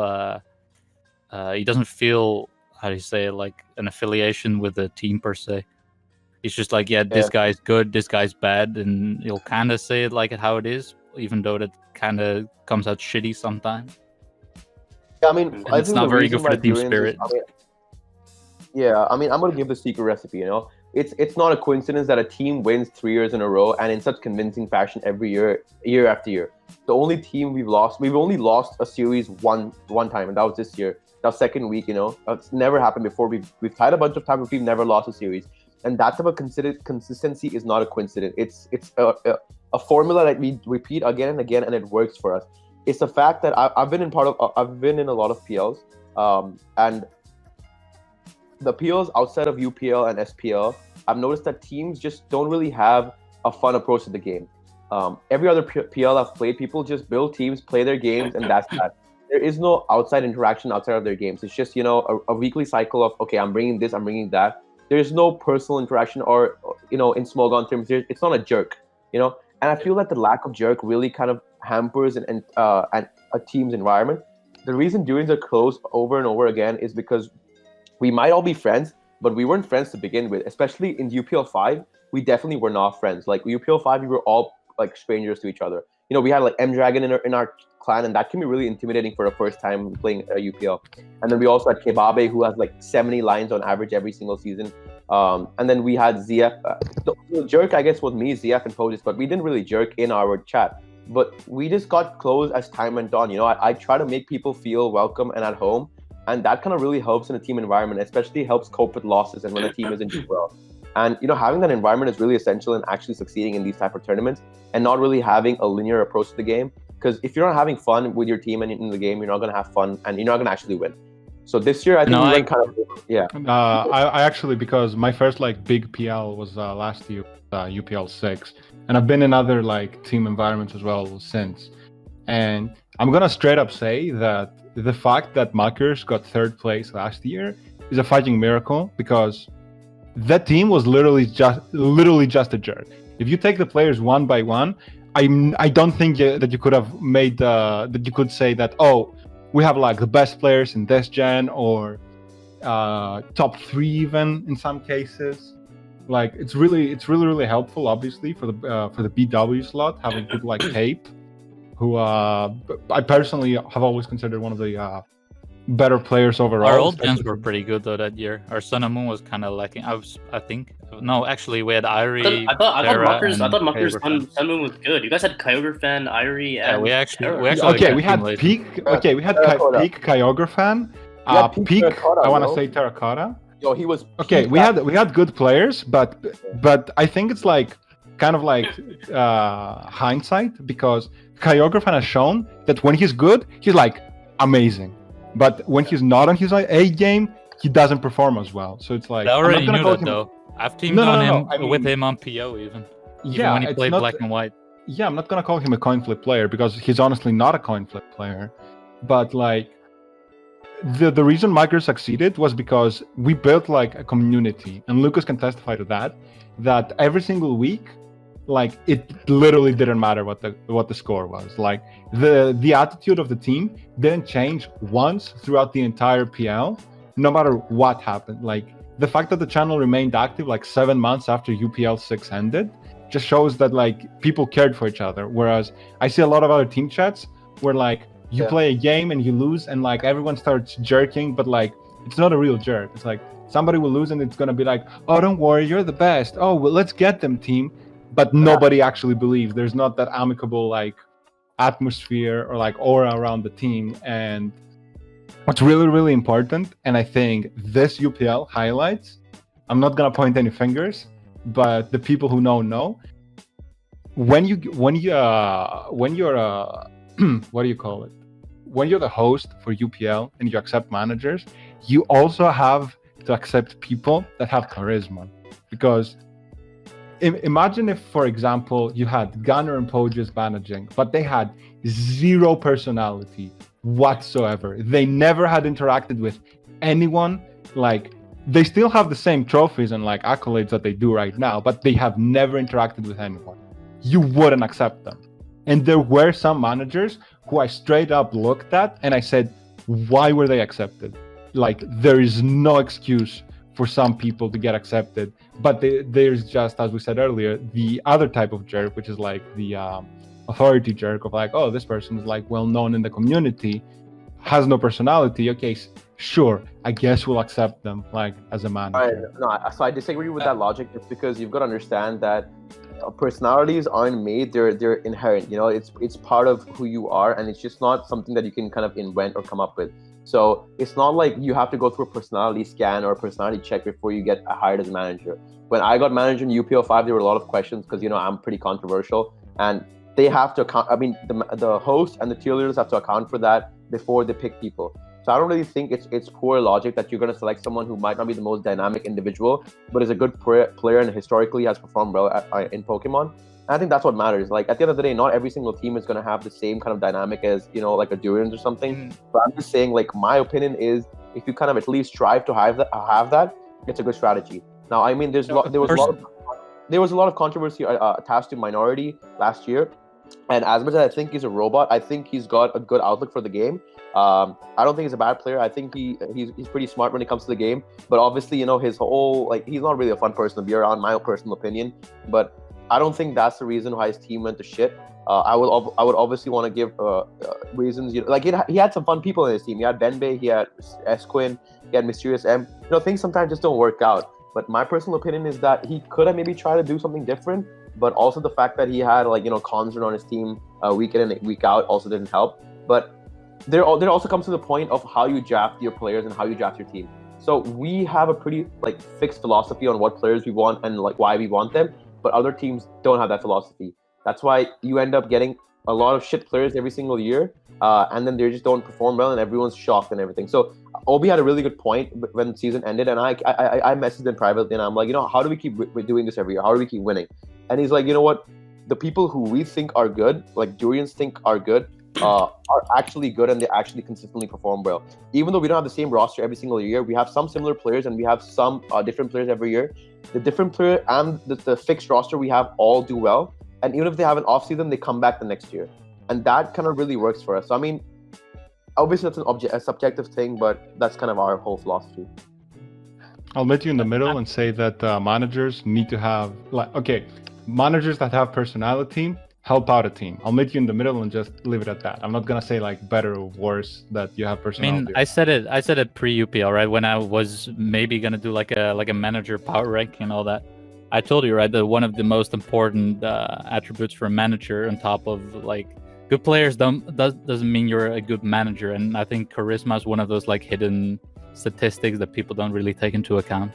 He doesn't feel, how do you say it, like an affiliation with the team per se. He's just like, this guy's good, this guy's bad, and he'll kind of say it like how it is, even though that kind of comes out shitty sometimes. Yeah, I mean, it's not very good for the team spirit. I'm going to give the secret recipe, you know? It's not a coincidence that a team wins 3 years in a row and in such convincing fashion every year after year. The only team we've only lost a series one time, and that was this year. That was second week, you know? It's never happened before. We've tied a bunch of times, but we've never lost a series. And that type of consistency is not a coincidence. It's a formula that we repeat again and again, and it works for us. It's the fact that I've been in a lot of PLs, And the PLs outside of UPL and SPL, I've noticed that teams just don't really have a fun approach to the game. Every other PL I've played, people just build teams, play their games, and that's that. There is no outside interaction outside of their games. It's just, a weekly cycle of, okay, I'm bringing this, I'm bringing that. There's no personal interaction or, in small gun terms, it's not a jerk, And I feel that the lack of jerk really kind of hampers and a team's environment. The reason Durians are close over and over again is because we might all be friends, but we weren't friends to begin with. Especially in UPL 5, we definitely were not friends. Like UPL 5, we were all like strangers to each other. We had like M Dragon in our clan, and that can be really intimidating for a first time playing a UPL. And then we also had Kebabe, who has like 70 lines on average every single season. And then we had ZF. The jerk, I guess, was me, ZF, and Pojis, but we didn't really jerk in our chat. But we just got close as time went on. I try to make people feel welcome and at home, and that kind of really helps in a team environment, especially helps cope with losses and when a team isn't doing well. And having that environment is really essential in actually succeeding in these type of tournaments, and not really having a linear approach to the game. Because if you're not having fun with your team and in the game, you're not going to have fun, and you're not going to actually win. So this year, I think we went kind of, yeah. I actually, because my first like big PL was last year, UPL 6, and I've been in other like team environments as well since. And I'm gonna straight up say that the fact that Muckers got third place last year is a fucking miracle, because that team was literally just a jerk. If you take the players one by one, I don't think that you could have made that you could say that, oh, we have like the best players in this gen, or top 3 even in some cases. Like it's really helpful, obviously, for the BW slot, having people like Cape, who I personally have always considered one of the better players overall. Our old gens were pretty good though that year. Our Sun and Moon was kind of lacking. I think. No, actually, we had Irie. I thought Mucker's Sun Moon was good. You guys had Kyographan, Irie, and we had Peak. Okay, we had Peak, Kyographan. Peak. I want to say Terracotta. Yo, he was. Okay, we had good players, but I think it's like kind of like hindsight, because Kyographan has shown that when he's good, he's like amazing. But when he's not on his A game, he doesn't perform as well. So it's like, I already knew that though. I've teamed with him on PO even when he played black and white. Yeah, I'm not gonna call him a coin flip player, because he's honestly not a coin flip player. But like the reason Micro succeeded was because we built like a community, and Lucas can testify to that. That every single week, like it literally didn't matter what the score was. Like the attitude of the team didn't change once throughout the entire PL, no matter what happened. Like the fact that the channel remained active like 7 months after UPL 6 ended just shows that like people cared for each other. Whereas I see a lot of other team chats where like you play a game and you lose and like everyone starts jerking, but like it's not a real jerk. It's like somebody will lose and it's gonna be like, oh, don't worry, you're the best. Oh, well, let's get them, team. But nobody actually believes. There's not that amicable like atmosphere or like aura around the team. And what's really, really important, and I think this UPL highlights, I'm not gonna point any fingers, but the people who know, when you're what do you call it? When you're the host for UPL and you accept managers, you also have to accept people that have charisma. Because imagine if, for example, you had Gunner and Pojis managing, but they had zero personality whatsoever. They never had interacted with anyone. Like, they still have the same trophies and like accolades that they do right now, but they have never interacted with anyone. You wouldn't accept them. And there were some managers who I straight up looked at and I said, why were they accepted? Like, there is no excuse for some people to get accepted. But there's just, as we said earlier, the other type of jerk, which is like the authority jerk of like, oh, this person is like well known in the community, has no personality. Okay, sure, I guess we'll accept them like as a manager. So I disagree with that logic, just because you've got to understand that personalities aren't made, they're inherent. It's part of who you are, and it's just not something that you can kind of invent or come up with. So it's not like you have to go through a personality scan or a personality check before you get hired as a manager. When I got manager in UPL 5, there were a lot of questions because I'm pretty controversial, and they have to account. I mean, the host and the tier leaders have to account for that before they pick people. So I don't really think it's poor logic that you're going to select someone who might not be the most dynamic individual, but is a good player and historically has performed well in Pokemon. And I think that's what matters. Like at the end of the day, not every single team is going to have the same kind of dynamic as, you know, like a Durian or something. But I'm just saying, like, my opinion is if you kind of at least strive to have that, it's a good strategy. Now, I mean, there was a lot of controversy attached to Minority last year. And as much as I think he's a robot, I think he's got a good outlook for the game. I don't think he's a bad player. I think he's pretty smart when it comes to the game. But obviously, you know, his whole, like, he's not really a fun person to be around, my personal opinion. But I don't think that's the reason why his team went to shit. I would obviously want to give reasons. You know, like he had some fun people in his team. He had Benbei, he had Esquin, he had Mysterious M. You know, things sometimes just don't work out. But my personal opinion is that he could have maybe tried to do something different. But also the fact that he had, like, you know, Conzern on his team week in and week out also didn't help. But there also comes to the point of how you draft your players and how you draft your team. So we have a pretty, like, fixed philosophy on what players we want and, like, why we want them. But other teams don't have that philosophy. That's why you end up getting a lot of shit players every single year, and then they just don't perform well, and everyone's shocked and everything. So Obi had a really good point when the season ended, and I messaged him privately, and I'm like, you know, how do we keep doing this every year? How do we keep winning? And he's like, you know what? The people who we think are good, like Durians think are good, are actually good, and they actually consistently perform well. Even though we don't have the same roster every single year, we have some similar players, and we have some different players every year. The different player and the fixed roster we have all do well. And even if they have an off season, they come back the next year. And that kind of really works for us. So, I mean, obviously that's a subjective thing, but that's kind of our whole philosophy. I'll meet you in the middle and say that managers need to have, like, okay, managers that have personality help out a team. I'll meet you in the middle and just leave it at that. I'm not gonna say like better or worse that you have personality. I mean, I said it pre-UPL, right? When I was maybe gonna do like a manager power rank and all that. I told you, right, that one of the most important attributes for a manager, on top of like good players, doesn't mean you're a good manager. And I think charisma is one of those like hidden statistics that people don't really take into account.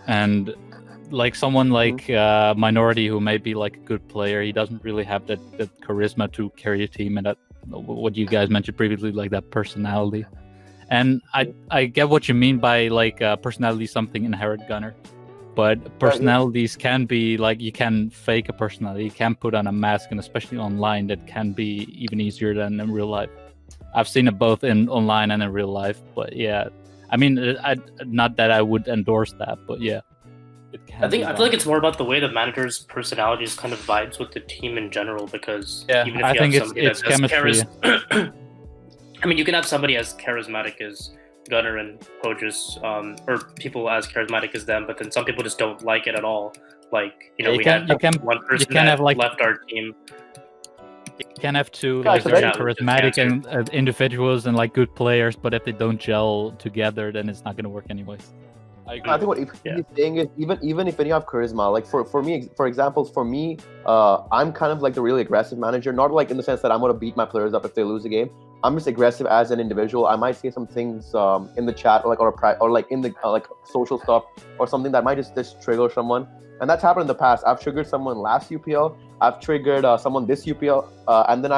And like someone like Minority, who may be like a good player, he doesn't really have that charisma to carry a team, and that what you guys mentioned previously, like that personality. And I get what you mean by like personality is something inherent, Gunner. But personalities can be like, you can fake a personality, you can put on a mask, and especially online, that can be even easier than in real life. I've seen it both in online and in real life, but yeah, I mean, not that I would endorse that, but yeah. I feel like it's more about the way the manager's personality is kind of vibes with the team in general, because even if you have somebody it's chemistry. I mean, you can have somebody as charismatic as Gunner and Pogus, or people as charismatic as them, but then some people just don't like it at all. Like, you know, we had one person that left our team. You can have two like very charismatic and individuals and like good players, but if they don't gel together, then it's not going to work anyways. I think what he's saying is, even if you have charisma, like for me, for example, I'm kind of like the really aggressive manager, not like in the sense that I'm going to beat my players up if they lose a game. I'm just aggressive as an individual. I might say some things in the chat, or like in the like social stuff, or something that might just trigger someone. And that's happened in the past. I've triggered someone last UPL. I've triggered someone this UPL, and then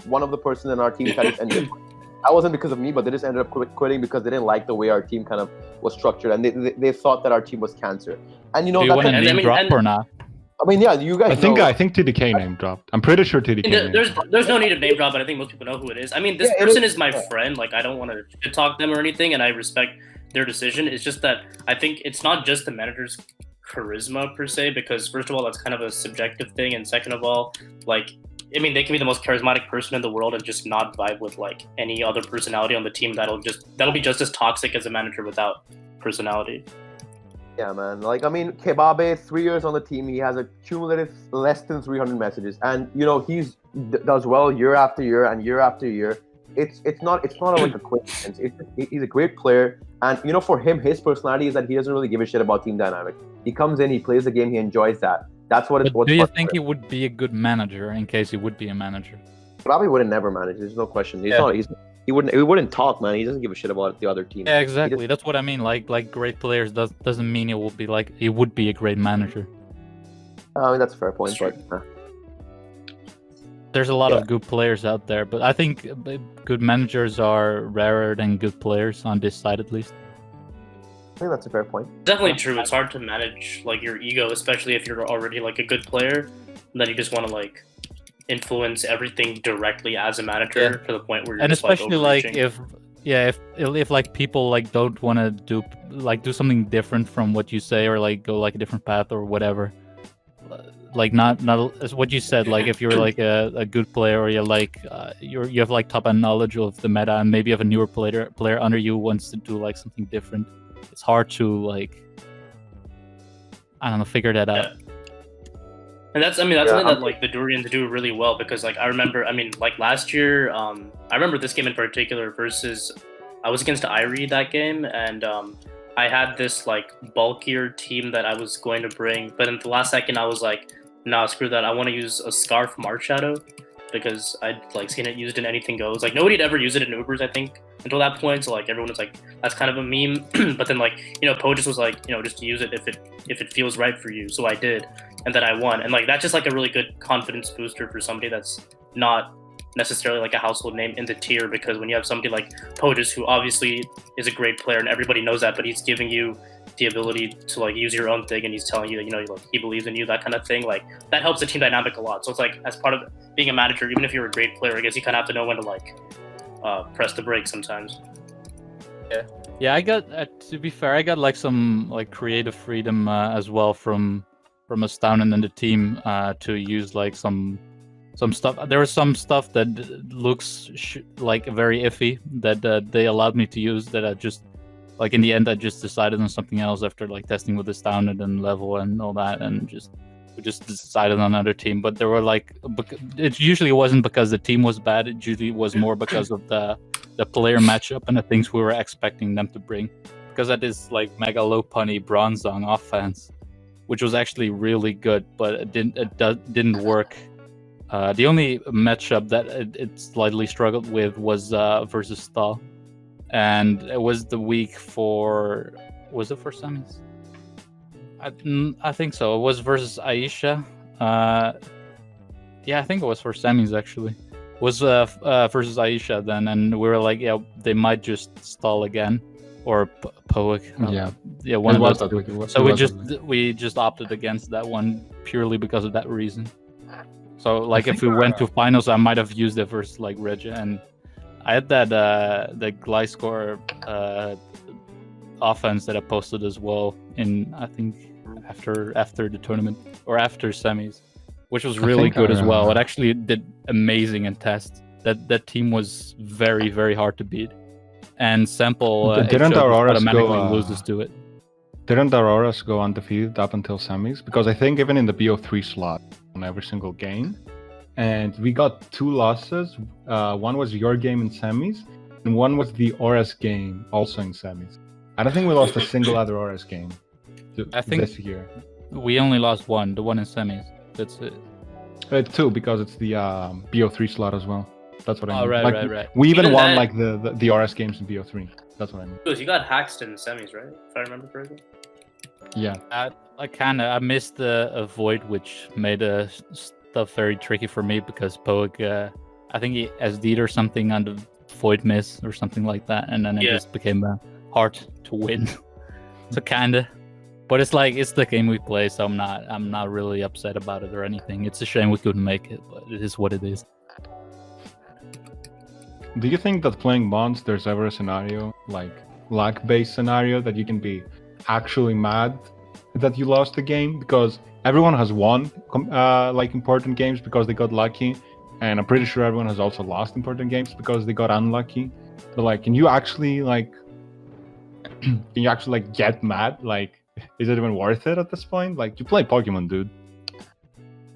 one of the person in our team that just ended. That wasn't because of me, but they just ended up quitting because they didn't like the way our team kind of was structured, and they thought that our team was cancer. And you know, do you want to name drop or not? I mean, yeah, you guys. I think TDK name dropped. I'm pretty sure TDK. There's no need of name drop, but I think most people know who it is. I mean, this person is my friend. Like, I don't want to shit talk them or anything, and I respect their decision. It's just that I think it's not just the manager's charisma per se, because first of all, that's kind of a subjective thing, and second of all, like, I mean, they can be the most charismatic person in the world and just not vibe with like any other personality on the team. That'll be just as toxic as a manager without personality. Yeah, man. Like, I mean, Kebabe, 3 years on the team, he has a cumulative less than 300 messages, and you know, does well year after year and year after year. It's not like a coincidence. He's a great player, and you know, for him, his personality is that he doesn't really give a shit about team dynamic. He comes in, he plays the game, he enjoys that. That's what it's. But do you think he would be a good manager in case he would be a manager? Probably wouldn't never manage. There's no question. He wouldn't talk, man. He doesn't give a shit about the other team. Yeah, exactly. That's what I mean. Like great players doesn't mean he would be a great manager. I mean, that's a fair point. But there's a lot of good players out there, but I think good managers are rarer than good players on this side, at least. I think that's a fair point. Definitely true. It's hard to manage like your ego, especially if you're already like a good player, and then you just want to like influence everything directly as a manager to the point where you're and just, especially like overreaching. if like people like don't want to do something different from what you say, or like go like a different path or whatever. Like not as what you said, like if you're like a good player, or you're like you have like top end knowledge of the meta, and maybe you have a newer player under you who wants to do like something different, it's hard to like, I don't know, figure that out. And that's something that like the Durians do really well, because like I remember, like last year, I remember this game in particular versus I was against Irie that game, and I had this like bulkier team that I was going to bring, but in the last second I was like, nah, screw that. I want to use a Scarf March Shadow because I'd like seen it used in Anything Goes. Like nobody had ever used it in Ubers, I think, until that point. So like everyone was like, that's kind of a meme. But then like, Pogus was like, just use it if it feels right for you. So I did, and then I won. And like that's just like a really good confidence booster for somebody that's not necessarily like a household name in the tier, because when you have somebody like Pogus, who obviously is a great player and everybody knows that, but he's giving you the ability to like use your own thing, and he's telling you that like, he believes in you, that kind of thing, like that helps the team dynamic a lot. So it's like, as part of being a manager, even if you're a great player, I guess you kind of have to know when to like press the brakes sometimes. I got to be fair, I got like some like creative freedom as well from Astounded and the team to use like some stuff. There was some stuff that looks like very iffy that they allowed me to use, that I just like in the end I just decided on something else after like testing with Astounded and level and all that, and we just decided on another team. But there were like, it usually wasn't because the team was bad, it usually was more because of the player matchup and the things we were expecting them to bring, because that is like mega low punny Bronzong offense, which was actually really good, but it didn't work. The only matchup that it slightly struggled with was versus Stahl, and it was the week for, was it for semis? I think so. It was versus Aisha. I think it was for semis actually. It was versus Aisha then, and we were like, yeah, they might just stall again, or Poik. One of those. So we just opted against that one purely because of that reason. So like if we went to finals, I might have used it versus like Regia, and I had that the Gliscor offense that I posted as well in, I think, after the tournament or after semis, which was really good as well. It actually did amazing in tests. That team was very, very hard to beat, and Sample automatically loses to it. Didn't Auroras go undefeated up until semis? Because I think even in the BO3 slot on every single game, and we got 2 losses. One was your game in semis, and one was the Auras game also in semis. I don't think we lost a single other Auras game this year. We only lost one, the one in semis. That's it. 2, because it's the BO3 slot as well. That's what I mean. Right. We even won like the Auras games in BO3. That's what I mean. You got hacked in semis, right? If I remember correctly. Yeah. I missed a void, which made stuff very tricky for me, because Poik, I think he SD'd or something on the void miss or something like that, and then it just became hard to win. So kinda, but it's like, it's the game we play, so I'm not really upset about it or anything. It's a shame we couldn't make it, but it is what it is. Do you think that playing Bonds, there's ever a scenario, like luck-based scenario, that you can be actually mad that you lost the game? Because everyone has won like important games because they got lucky, and I'm pretty sure everyone has also lost important games because they got unlucky. But like, can you actually get mad? Like, is it even worth it at this point? Like, you play Pokemon, dude.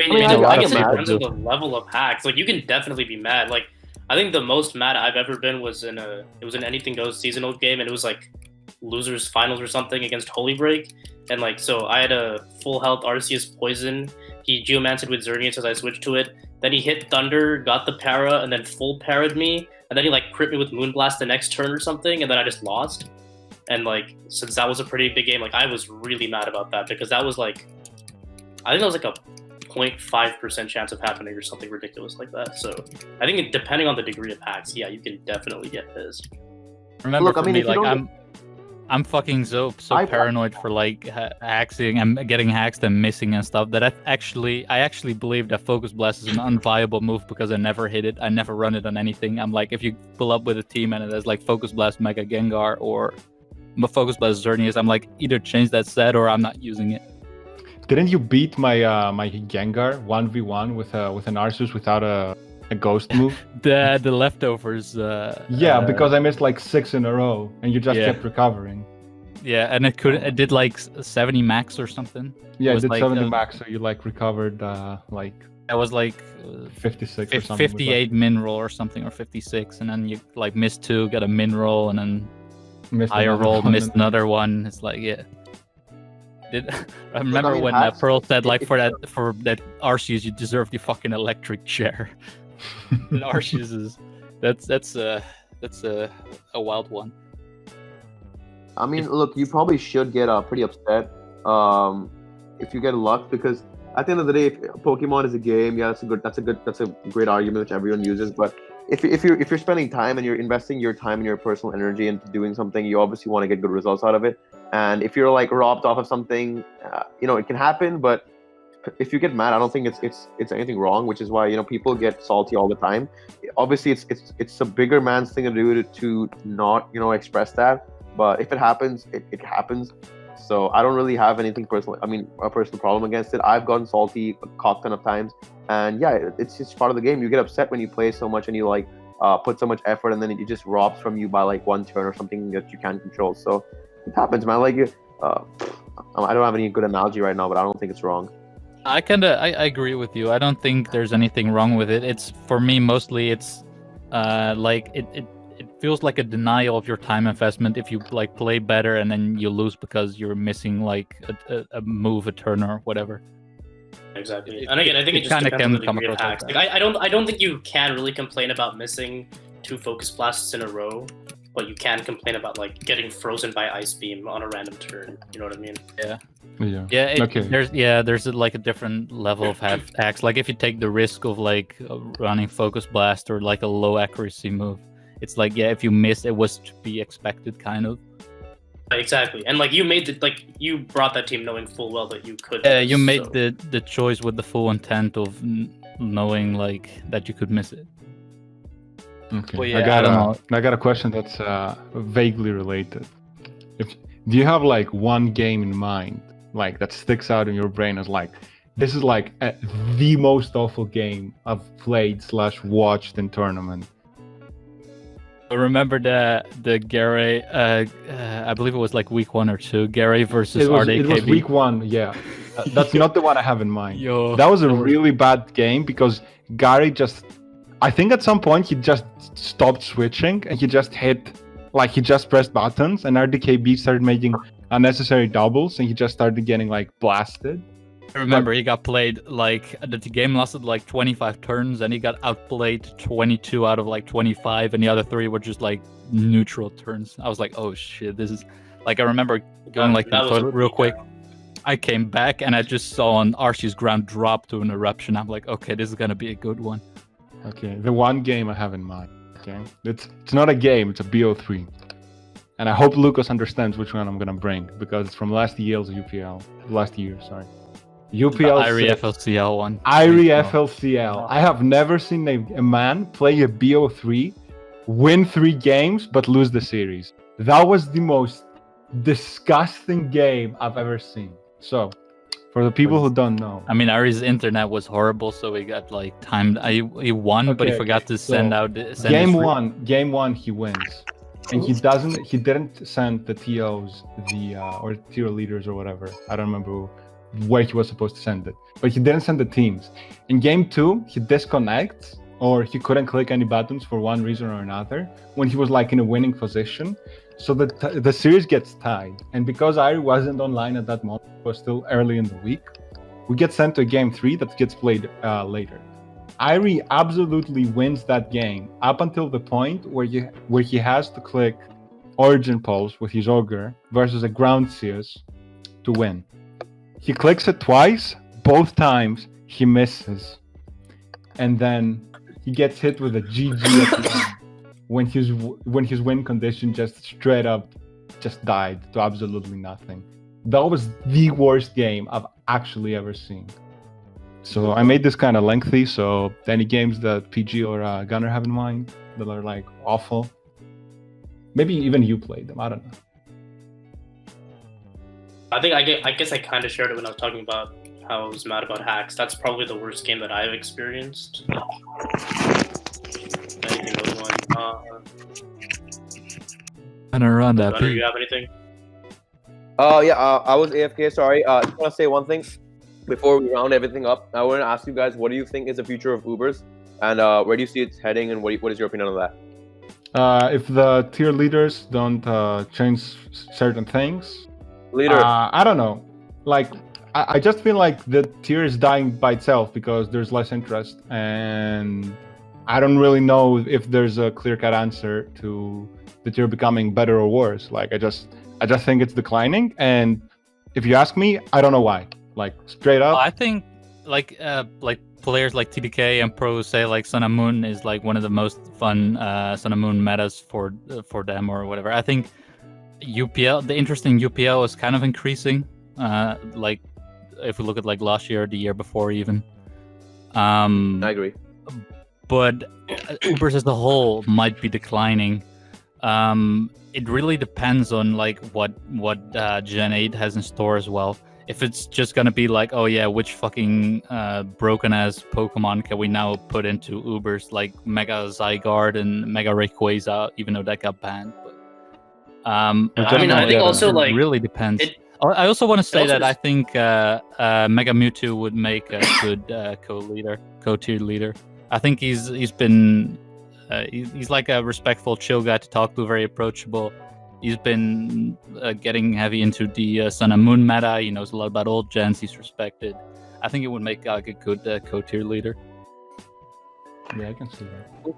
I guess it depends on the level of hacks. Like, you can definitely be mad. Like, I think the most mad I've ever been was in an Anything Goes seasonal game, and it was like losers finals or something against Holy Break, and like, so I had a full health Arceus Poison. He geomanced with Xerneas as I switched to it. Then he hit Thunder, got the para, and then full para'd me, and then he like crit me with Moonblast the next turn or something, and then I just lost. And like, since that was a pretty big game, like I was really mad about that, because that was like, I think that was like a 0.5% chance of happening or something ridiculous like that. So I think depending on the degree of hacks, yeah, you can definitely get pissed. Remember, for me, like I'm fucking so paranoid for like hacking and getting hacked and missing and stuff that I actually believe that Focus Blast is an unviable move because I never hit it. I never run it on anything. I'm like, if you pull up with a team and it has like Focus Blast Mega Gengar or Focus Blast Xerneas, I'm like, either change that set or I'm not using it. Didn't you beat my my Gengar 1v1 with an Arceus without a ghost move? the leftovers. Yeah, because I missed like 6 in a row, and you just kept recovering. Yeah, and it did like 70 max or something. Yeah, it did like, 70 max, so you like recovered like. It was like 56 or something. 58 min roll or something, or 56, and then you like missed 2, got a min roll, and then missed higher roll, missed another one. It's like I remember when Pearl said like for that Arceus you deserve the fucking electric chair. And Arceus is that's a wild one. I mean, look, you probably should get pretty upset if you get luck, because at the end of the day, if Pokemon is a game, that's a great argument which everyone uses. But if you're spending time and you're investing your time and your personal energy into doing something, you obviously want to get good results out of it. And if you're like robbed off of something, it can happen. But if you get mad, I don't think it's anything wrong, which is why people get salty all the time. Obviously, it's a bigger man's thing to do to not express that. But if it happens, it happens. So I don't really have anything personal. I mean, a personal problem against it. I've gotten salty a cock ton of times, and yeah, it's just part of the game. You get upset when you play so much and you like put so much effort, and then it just robs from you by like one turn or something that you can't control. So it happens, man. Like, I don't have any good analogy right now, but I don't think it's wrong. I agree with you. I don't think there's anything wrong with it. It's, for me, mostly it's like it feels like a denial of your time investment if you like play better and then you lose because you're missing like a move, a turn, or whatever. Exactly. And again, I think it just depends on the degree of hacks. Like, I don't think you can really complain about missing 2 Focus Blasts in a row, but you can complain about like getting frozen by Ice Beam on a random turn. You know what I mean? Yeah. There's like a different level of hacks. Like if you take the risk of like running Focus Blast or like a low accuracy move, it's like, if you miss, it was to be expected, kind of. Exactly. And like you you brought that team knowing full well that you could. Yeah, you made the choice with the full intent of knowing like that you could miss it. Okay. Well, yeah, I got a question that's vaguely related. Do you have like one game in mind, like that sticks out in your brain as like, this is like the most awful game I've played / watched in tournament? I remember the Gary, I believe it was like week 1 or 2, Gary versus RDKB. It was week 1, yeah. That's not the one I have in mind. Yo, that was a really bad game because Gary I think at some point he just stopped switching and he just pressed buttons, and RDKB started making unnecessary doubles and he just started getting like blasted. I remember he got played like, the game lasted like 25 turns and he got outplayed 22 out of like 25, and the other 3 were just like neutral turns. I was like, oh shit, this is like, I remember going like the toilet real quick. I came back and I just saw an Arceus ground drop to an eruption. I'm like, okay, this is gonna be a good one. Okay, the one game I have in mind. Okay, it's not a game, it's a BO3, and I hope Lucas understands which one I'm gonna bring because it's from last year, sorry. UPL Irie FLCL one. Irie FLCL. I have never seen a man play a BO3, win 3 games, but lose the series. That was the most disgusting game I've ever seen. So, for the people who don't know, I mean, Irie's internet was horrible, so he got like timed. He won, but he forgot to send out. Game one, he wins, and he didn't send the TOs, or tier leaders or whatever. I don't remember where he was supposed to send it, but he didn't send the teams. In game 2, he disconnects, or he couldn't click any buttons for one reason or another when he was like in a winning position, so the series gets tied. And because Irie wasn't online at that moment, it was still early in the week, we get sent to game 3 that gets played later. Irie absolutely wins that game up until the point where he has to click Origin Pulse with his Ogre versus a Ground Sears to win. He clicks it twice, both times he misses, and then he gets hit with a GG at the end when his win condition just straight up just died to absolutely nothing. That was the worst game I've actually ever seen. So I made this kind of lengthy, so any games that PG or Gunner have in mind that are like awful, maybe even you played them, I don't know. I guess I kind of shared it when I was talking about how I was mad about hacks. That's probably the worst game that I've experienced. Anything goes on. GunnerRohan that. Gunner, you have anything? I was AFK. Sorry. I just want to say one thing before we round everything up. I want to ask you guys, what do you think is the future of Ubers, and where do you see it heading, and what is your opinion on that? If the tier leaders don't change certain things, I don't know. Like, I just feel like the tier is dying by itself because there's less interest, and I don't really know if there's a clear-cut answer to the tier becoming better or worse. Like, I just think it's declining, and if you ask me, I don't know why. Like, straight up. I think like players like TDK and pros say like Sun and Moon is like one of the most fun Sun and Moon metas for them or whatever. I think UPL, the interest in UPL is kind of increasing. Like if we look at like last year, the year before even. I agree. But Ubers as a whole might be declining. It really depends on like what Gen 8 has in store as well. If it's just gonna be like, oh yeah, which fucking broken ass Pokemon can we now put into Ubers, like Mega Zygarde and Mega Rayquaza, even though that got banned. But, I think also like it really depends. I also want to say that I think Mega Mewtwo would make a good co-tier leader. I think he's like a respectful, chill guy to talk to, very approachable. He's been getting heavy into the Sun and Moon meta. He knows a lot about old gens. He's respected. I think it would make like a good co-tier leader. Yeah, I can see that.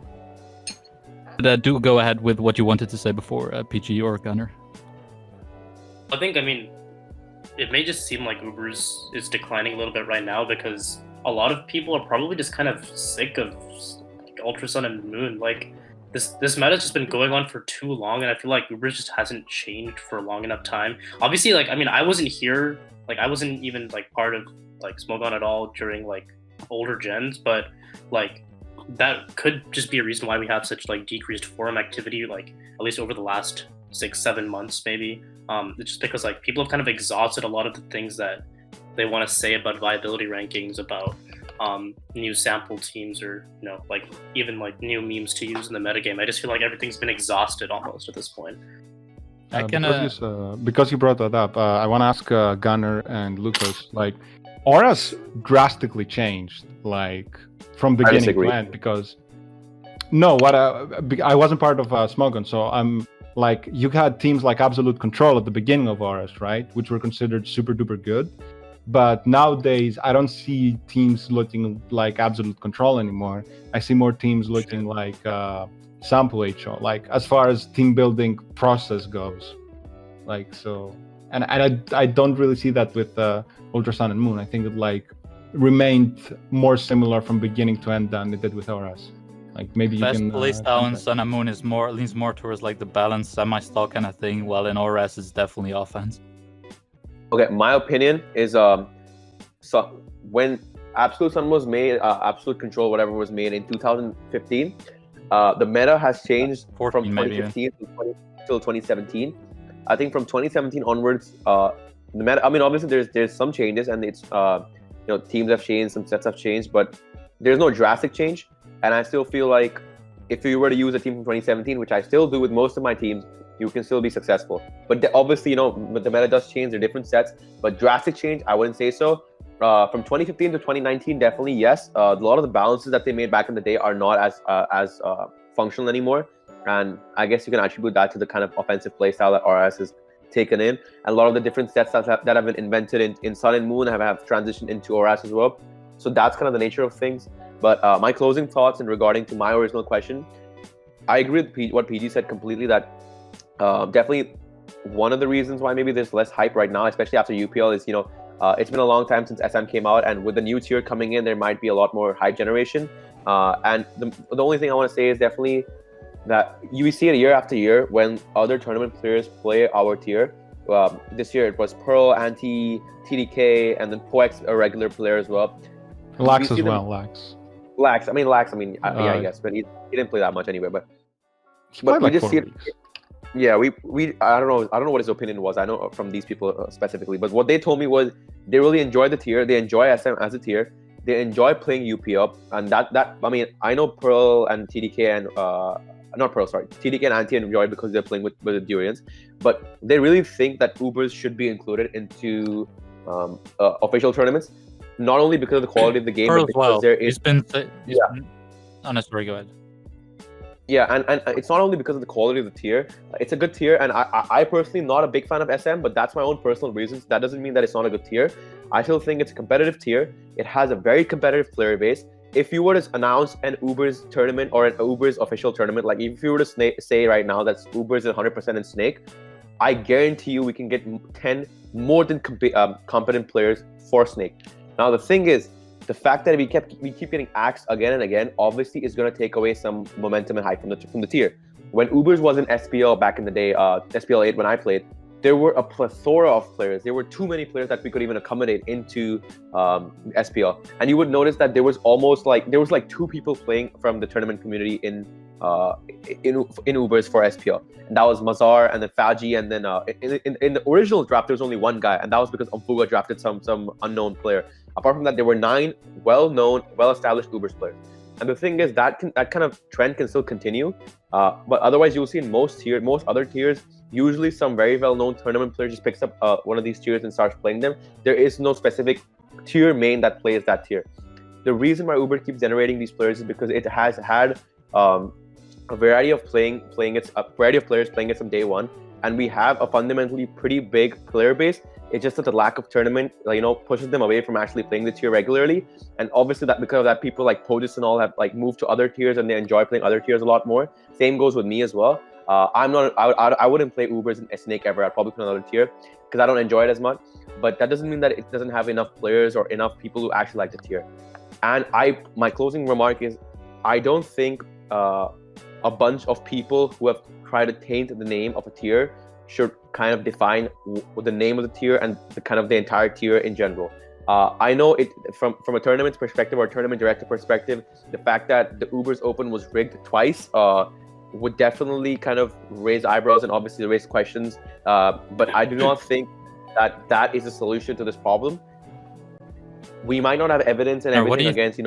But, do go ahead with what you wanted to say before, PG or Gunner. I mean, it may just seem like Ubers is declining a little bit right now because a lot of people are probably just kind of sick of like, Ultra Sun and Moon. Like, this meta's just been going on for too long, and I feel like Ubers just hasn't changed for a long enough time. Obviously, like, I mean, I wasn't here, like, I wasn't even, like, part of, like, Smogon at all during, like, older gens, but, like, that could just be a reason why we have such, like, decreased forum activity, like, at least over the last 6-7 months, maybe. It's just because, like, people have kind of exhausted a lot of the things that they want to say about viability rankings, about new sample teams, or like even like new memes to use in the metagame. I just feel like everything's been exhausted almost at this point. Because you brought that up, I want to ask Gunner and Lucas, like, auras drastically changed, like from beginning to end. Because I wasn't part of Smogon, so I'm like, you had teams like Absolute Control at the beginning of auras, right, which were considered super duper good. But nowadays, I don't see teams looking like Absolute Control anymore. I see more teams looking like Sample HO, like as far as team building process goes. Like, so, and I don't really see that with Ultra Sun and Moon. I think it like remained more similar from beginning to end than it did with Auras. Like, maybe you can... Best playstyle in Sun and Moon is leans more towards like the balanced semi-stall kind of thing, while in Auras it's definitely offense. Okay, my opinion is so when Absolute Sun was made, Absolute Control, whatever was made in 2015, the meta has changed from 2015 till 2017. I think from 2017 onwards, the meta. I mean, obviously there's some changes, and it's teams have changed, some sets have changed, but there's no drastic change. And I still feel like if you were to use a team from 2017, which I still do with most of my teams, you can still be successful. But obviously, but the meta does change. They're different sets, but drastic change, I wouldn't say so. From 2015 to 2019, definitely yes. A lot of the balances that they made back in the day are not as functional anymore. And I guess you can attribute that to the kind of offensive playstyle that RS has taken in. And a lot of the different sets that have been invented in Sun and Moon have transitioned into RS as well. So that's kind of the nature of things. But my closing thoughts in regarding to my original question, I agree with what PG said completely, that definitely one of the reasons why maybe there's less hype right now, especially after UPL, is It's been a long time since SM came out, and with the new tier coming in, there might be a lot more hype generation. And the only thing I want to say is definitely that you see it year after year when other tournament players play our tier. This year it was Pearl, Anti, TDK, and then Poex, a regular player as well. Lax as well, Lax. I mean, I guess, but he didn't play that much anyway. But we just see it. Yeah, I don't know what his opinion was. I know from these people specifically, but what they told me was they really enjoy the tier. They enjoy SM as a tier. They enjoy playing UP up, and that I mean, I know Pearl and TDK and not Pearl, sorry, TDK and Anti enjoy because they're playing with the Durians, but they really think that Ubers should be included into official tournaments, not only because of the quality of the game, Pearl but because there is. Oh, no, sorry, go ahead. Yeah, and it's not only because of the quality of the tier. It's a good tier, and I personally not a big fan of SM, but that's my own personal reasons. That doesn't mean that it's not a good tier. I still think it's a competitive tier. It has a very competitive player base. If you were to announce an Ubers tournament or an Ubers official tournament, like if you were to say right now that Ubers is 100% in Snake, I guarantee you we can get 10 more than competent players for Snake. Now the thing is, the fact that we keep getting axed again and again obviously is going to take away some momentum and hype from the tier. When Ubers was in SPL back in the day, SPL 8 when I played, there were a plethora of players. There were too many players that we could even accommodate into SPL. And you would notice that there was like 2 people playing from the tournament community in Ubers for SPL. And that was Mazar and then Faji, and then in the original draft there was only 1 guy, and that was because Amfuga drafted some unknown player. Apart from that, there were 9 well-known, well-established Ubers players. And the thing is that kind of trend can still continue, but otherwise you'll see in most other tiers, usually some very well-known tournament player just picks up one of these tiers and starts playing them. There is no specific tier main that plays that tier. The reason why Uber keeps generating these players is because it has had a variety of players playing it from day one, and we have a fundamentally pretty big player base. It's just that the lack of tournament, pushes them away from actually playing the tier regularly. And obviously that because of that, people like Podis and all have moved to other tiers and they enjoy playing other tiers a lot more. Same goes with me as well. I wouldn't play Ubers and Snake ever. I'd probably play another tier because I don't enjoy it as much. But that doesn't mean that it doesn't have enough players or enough people who actually like the tier. And my closing remark is, I don't think a bunch of people who have tried to taint the name of a tier should kind of define the name of the tier and the entire tier in general. I know it from a tournament perspective or a tournament director perspective, the fact that the Ubers Open was rigged twice would definitely kind of raise eyebrows and obviously raise questions. But I do not think that is a solution to this problem. We might not have evidence and everything against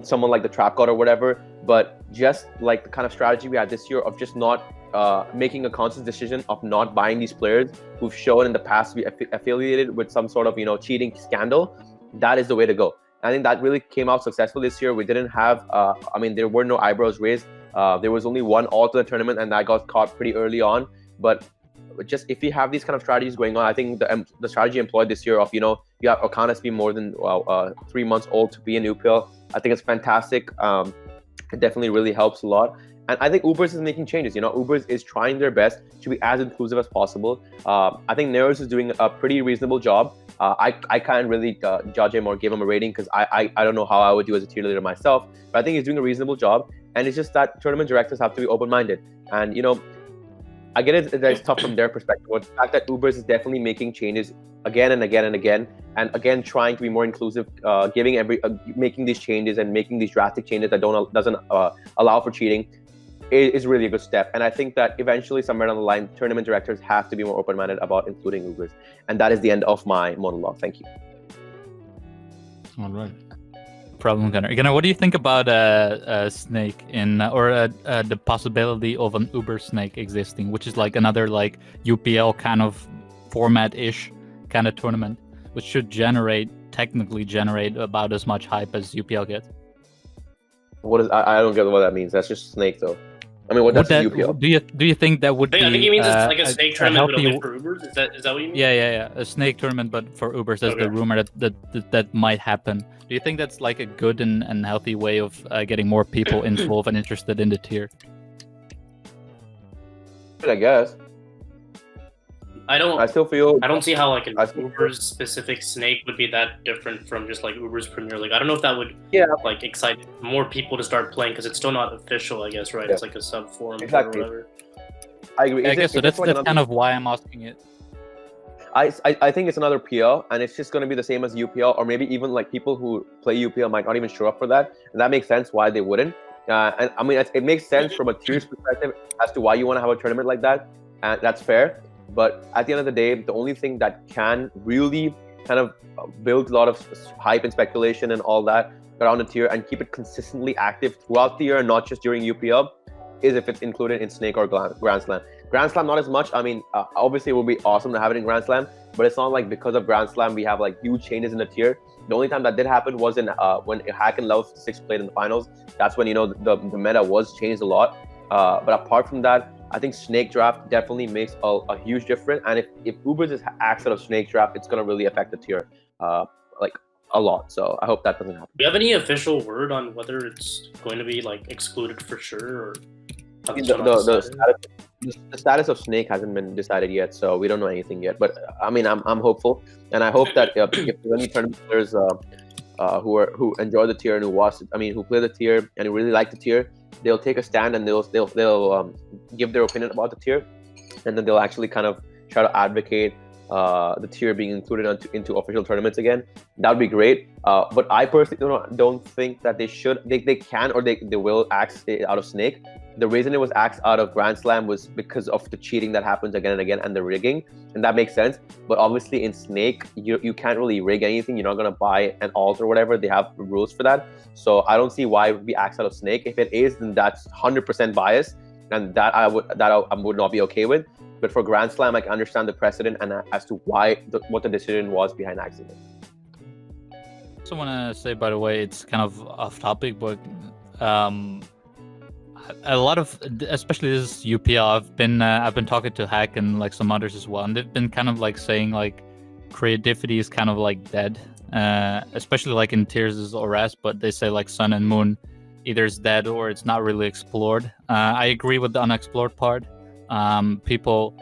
someone like the Trap God or whatever, but just like the kind of strategy we had this year of just not making a conscious decision of not buying these players who've shown in the past to be affiliated with some sort of cheating scandal, that is the way to go. I think that really came out successful this year. We didn't have there were no eyebrows raised. There was only 1 alternate tournament, and that got caught pretty early on. But just if you have these kind of strategies going on, I think the strategy employed this year of you have Okanas be more than 3 months old to be in UPL, I think it's fantastic. It definitely really helps a lot. And I think Ubers is making changes. Ubers is trying their best to be as inclusive as possible. I think Neros is doing a pretty reasonable job. I can't really judge him or give him a rating because I don't know how I would do as a tier leader myself. But I think he's doing a reasonable job. And it's just that tournament directors have to be open-minded. And, I get it that it's tough from their perspective. But the fact that Ubers is definitely making changes again and again and again, and again trying to be more inclusive, making these changes and making these drastic changes that doesn't allow for cheating, is really a good step. And I think that eventually, somewhere down the line, tournament directors have to be more open-minded about including Ubers. And that is the end of my monologue. Thank you. All right. Problem, Gunner. Gunner, what do you think about Snake the possibility of an Uber Snake existing, which is like another UPL kind of format-ish kind of tournament, which should technically generate about as much hype as UPL gets? I don't get what that means. That's just Snake though. I mean, what's UPL? Do you think that would be? I think he means it's like a Snake tournament, but only for Ubers. Is that what you mean? Yeah. A Snake tournament, but for Ubers. That's the rumor that might happen. Do you think that's like a good and healthy way of getting more people involved and interested in the tier? I guess. I still feel I don't see how like an I still- Uber's specific snake would be that different from just like Uber's Premier League. I don't know if that would like excite more people to start playing because it's still not official, I guess, right? Yeah. It's like a sub forum Exactly. or whatever. I agree. I Is it- guess so. is That's this like kind of why I'm asking it. I think it's another PL, and it's just going to be the same as UPL, or maybe even like people who play UPL might not even show up for that, and that makes sense why they wouldn't. And I mean, it makes sense from a tier's perspective as to why you want to have a tournament like that, and that's fair. But at the end of the day, the only thing that can really kind of build a lot of hype and speculation and all that around a tier and keep it consistently active throughout the year and not just during UPL is if it's included in Snake or Grand Slam. Grand Slam, not as much. I mean, obviously it would be awesome to have it in Grand Slam, but it's not like because of Grand Slam we have like huge changes in the tier. The only time that did happen was in when Hack and Level 6 played in the finals. That's when, you know, the meta was changed a lot. But apart from that, I think Snake Draft definitely makes a huge difference. And if Ubers is axed out of Snake Draft, it's going to really affect the tier like a lot. So I hope that doesn't happen. Do you have any official word on whether it's going to be like excluded for sure? Or I mean, the status of Snake hasn't been decided yet, so we don't know anything yet. But I mean, I'm hopeful, and I hope that if there's any tournament players who enjoy the tier and who play the tier and who really like the tier, they'll take a stand and they'll give their opinion about the tier, and then they'll actually kind of try to advocate the tier being included into official tournaments again. That would be great. But I personally don't think that they should. They can or they will axe it out of Snake. The reason it was axed out of Grand Slam was because of the cheating that happens again and again and the rigging, and that makes sense. But obviously in Snake, you can't really rig anything. You're not gonna buy an alt or whatever. They have rules for that. So I don't see why it would be axed out of Snake. If it is, then that's 100% biased, and that I would not be okay with. But for Grand Slam, I can understand the precedent and as to why what the decision was behind axing it. I also want to say, by the way, it's kind of off topic, but a lot of, especially this UPL, I've been talking to Hack and like some others as well, and they've been kind of like saying like creativity is kind of like dead, especially like in tiers or rest. But they say like Sun and Moon either is dead or it's not really explored. I agree with the unexplored part. People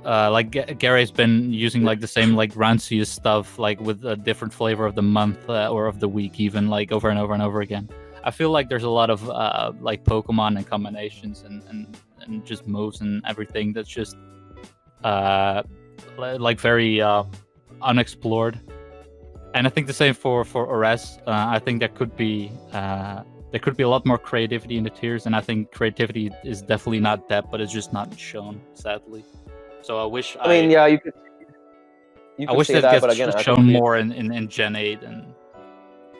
like Gary's been using like the same like Ranciest stuff like with a different flavor of the month or of the week, even like over and over and over again. I feel like there's a lot of like Pokemon and combinations and just moves and everything that's just like very unexplored. And I think the same for Ores. I think there could be a lot more creativity in the tiers, and I think creativity is definitely not dead, but it's just not shown, sadly. So I wish I mean, yeah, you could I wish say that but gets again, shown more in Gen 8 and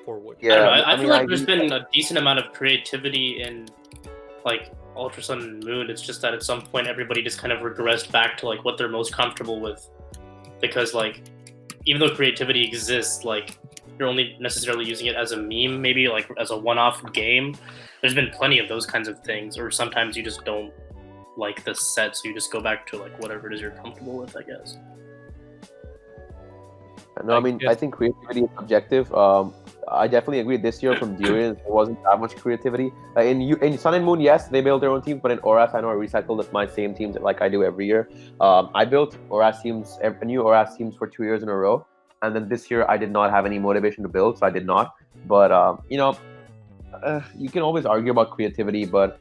forward. I don't know. I mean, feel like there's been a decent amount of creativity in like Ultra Sun and Moon. It's just that at some point everybody just kind of regressed back to like what they're most comfortable with, because like even though creativity exists, like you're only necessarily using it as a meme, maybe like as a one-off game. There's been plenty of those kinds of things, or sometimes you just don't like the set, so you just go back to like whatever it is you're comfortable with, I guess. No, I mean, I think creativity is subjective. I definitely agree. This year from Durian, there wasn't that much creativity. In Sun and Moon, yes, they built their own teams, but in Oras, I know I recycled my same teams like I do every year. I built Oras teams, new Oras teams for 2 years in a row, and then this year I did not have any motivation to build, so I did not. But you can always argue about creativity, but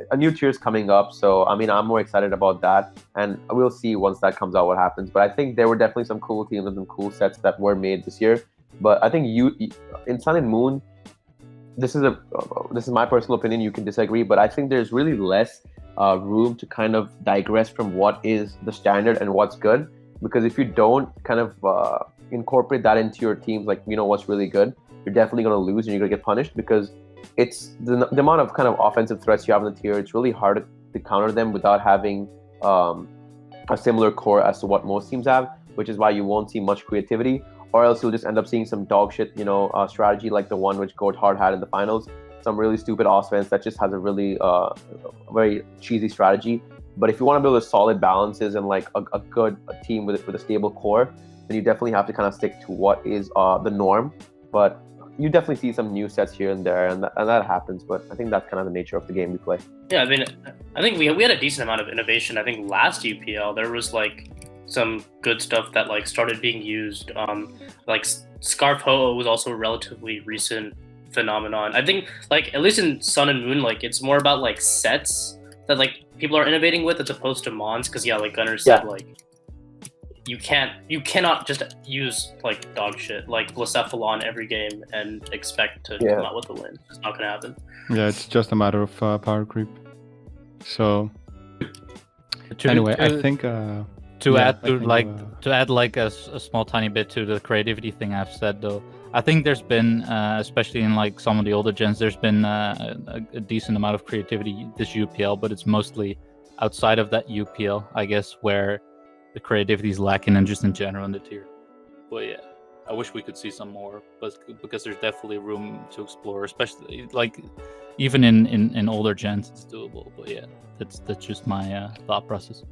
a new tier is coming up, so I mean, I'm more excited about that, and we'll see once that comes out what happens. But I think there were definitely some cool teams and some cool sets that were made this year. But I think in Sun and Moon, this is my personal opinion. You can disagree, but I think there's really less room to kind of digress from what is the standard and what's good. Because if you don't kind of incorporate that into your teams, like what's really good, you're definitely going to lose and you're going to get punished, because it's the amount of kind of offensive threats you have in the tier. It's really hard to counter them without having a similar core as to what most teams have, which is why you won't see much creativity, or else you'll just end up seeing some dog shit, strategy like the one which Goat Hard had in the finals. Some really stupid offense that just has a really very cheesy strategy. But if you want to build a solid balances and like a good team with a stable core, then you definitely have to kind of stick to what is the norm. But you definitely see some new sets here and there, and that happens. But I think that's kind of the nature of the game we play. Yeah, I mean, I think we had a decent amount of innovation. I think last UPL there was like some good stuff that like started being used. Like Scarf Ho was also a relatively recent phenomenon. I think like at least in Sun and Moon, like it's more about like sets that like people are innovating with as opposed to mons. Because like Gunner said, like you cannot just use like dog shit like Blacephalon every game and expect to come out with a win. It's not gonna happen. Yeah, it's just a matter of power creep. So anyway, I think to add a small tiny bit to the creativity thing I've said though, I think there's been especially in like some of the older gens, there's been a decent amount of creativity this UPL, but it's mostly outside of that UPL, I guess, where the creativity is lacking and just in general in the tier. But yeah, I wish we could see some more, but because there's definitely room to explore, especially like even in older gens, it's doable. But yeah, that's just my thought process.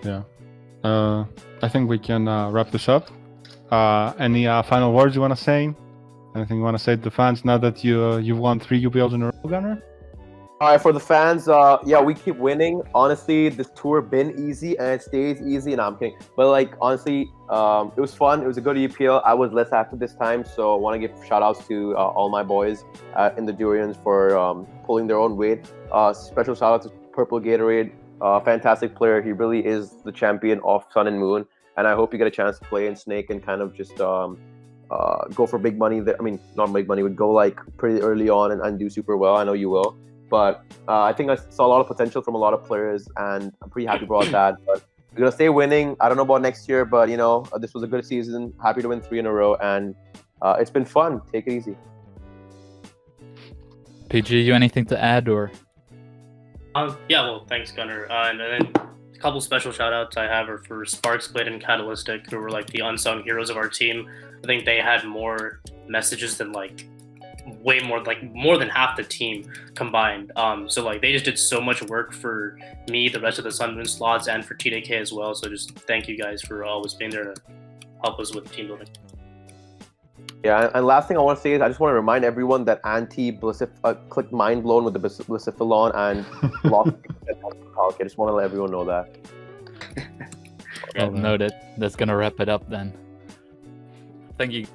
Yeah, I think we can wrap this up. Any final words you want to say? Anything you want to say to the fans now that you've won 3 UPLs in a row, Gunner? All right, for the fans, we keep winning. Honestly, this tour been easy and it stays easy. I'm kidding, but like honestly, it was fun. It was a good EPL. I was less active this time, so I want to give shout outs to all my boys in the Durians for pulling their own weight. Special shout out to PurpleGatorade, fantastic player. He really is the champion of Sun and Moon, and I hope you get a chance to play in Snake and kind of just go for big money. I mean, not big money, would go like pretty early on and do super well. I know you will. But I think I saw a lot of potential from a lot of players, and I'm pretty happy about that. But we're going to stay winning. I don't know about next year, but, this was a good season. Happy to win 3 in a row, and it's been fun. Take it easy. PG, you anything to add, or? Well, thanks, Gunner. And then a couple special shout-outs I have are for Sparksblade and Catalytic, who were, like, the unsung heroes of our team. I think they had more messages than, like, way more than half the team combined. So like they just did so much work for me, the rest of the Sun Moon slots, and for TDK as well. So just thank you guys for always being there to help us with team building. Yeah, and last thing I want to say is I just want to remind everyone that clicked Mind Blown with the Blacephalon and lost. I just want to let everyone know that. Noted. That's gonna wrap it up then. Thank you.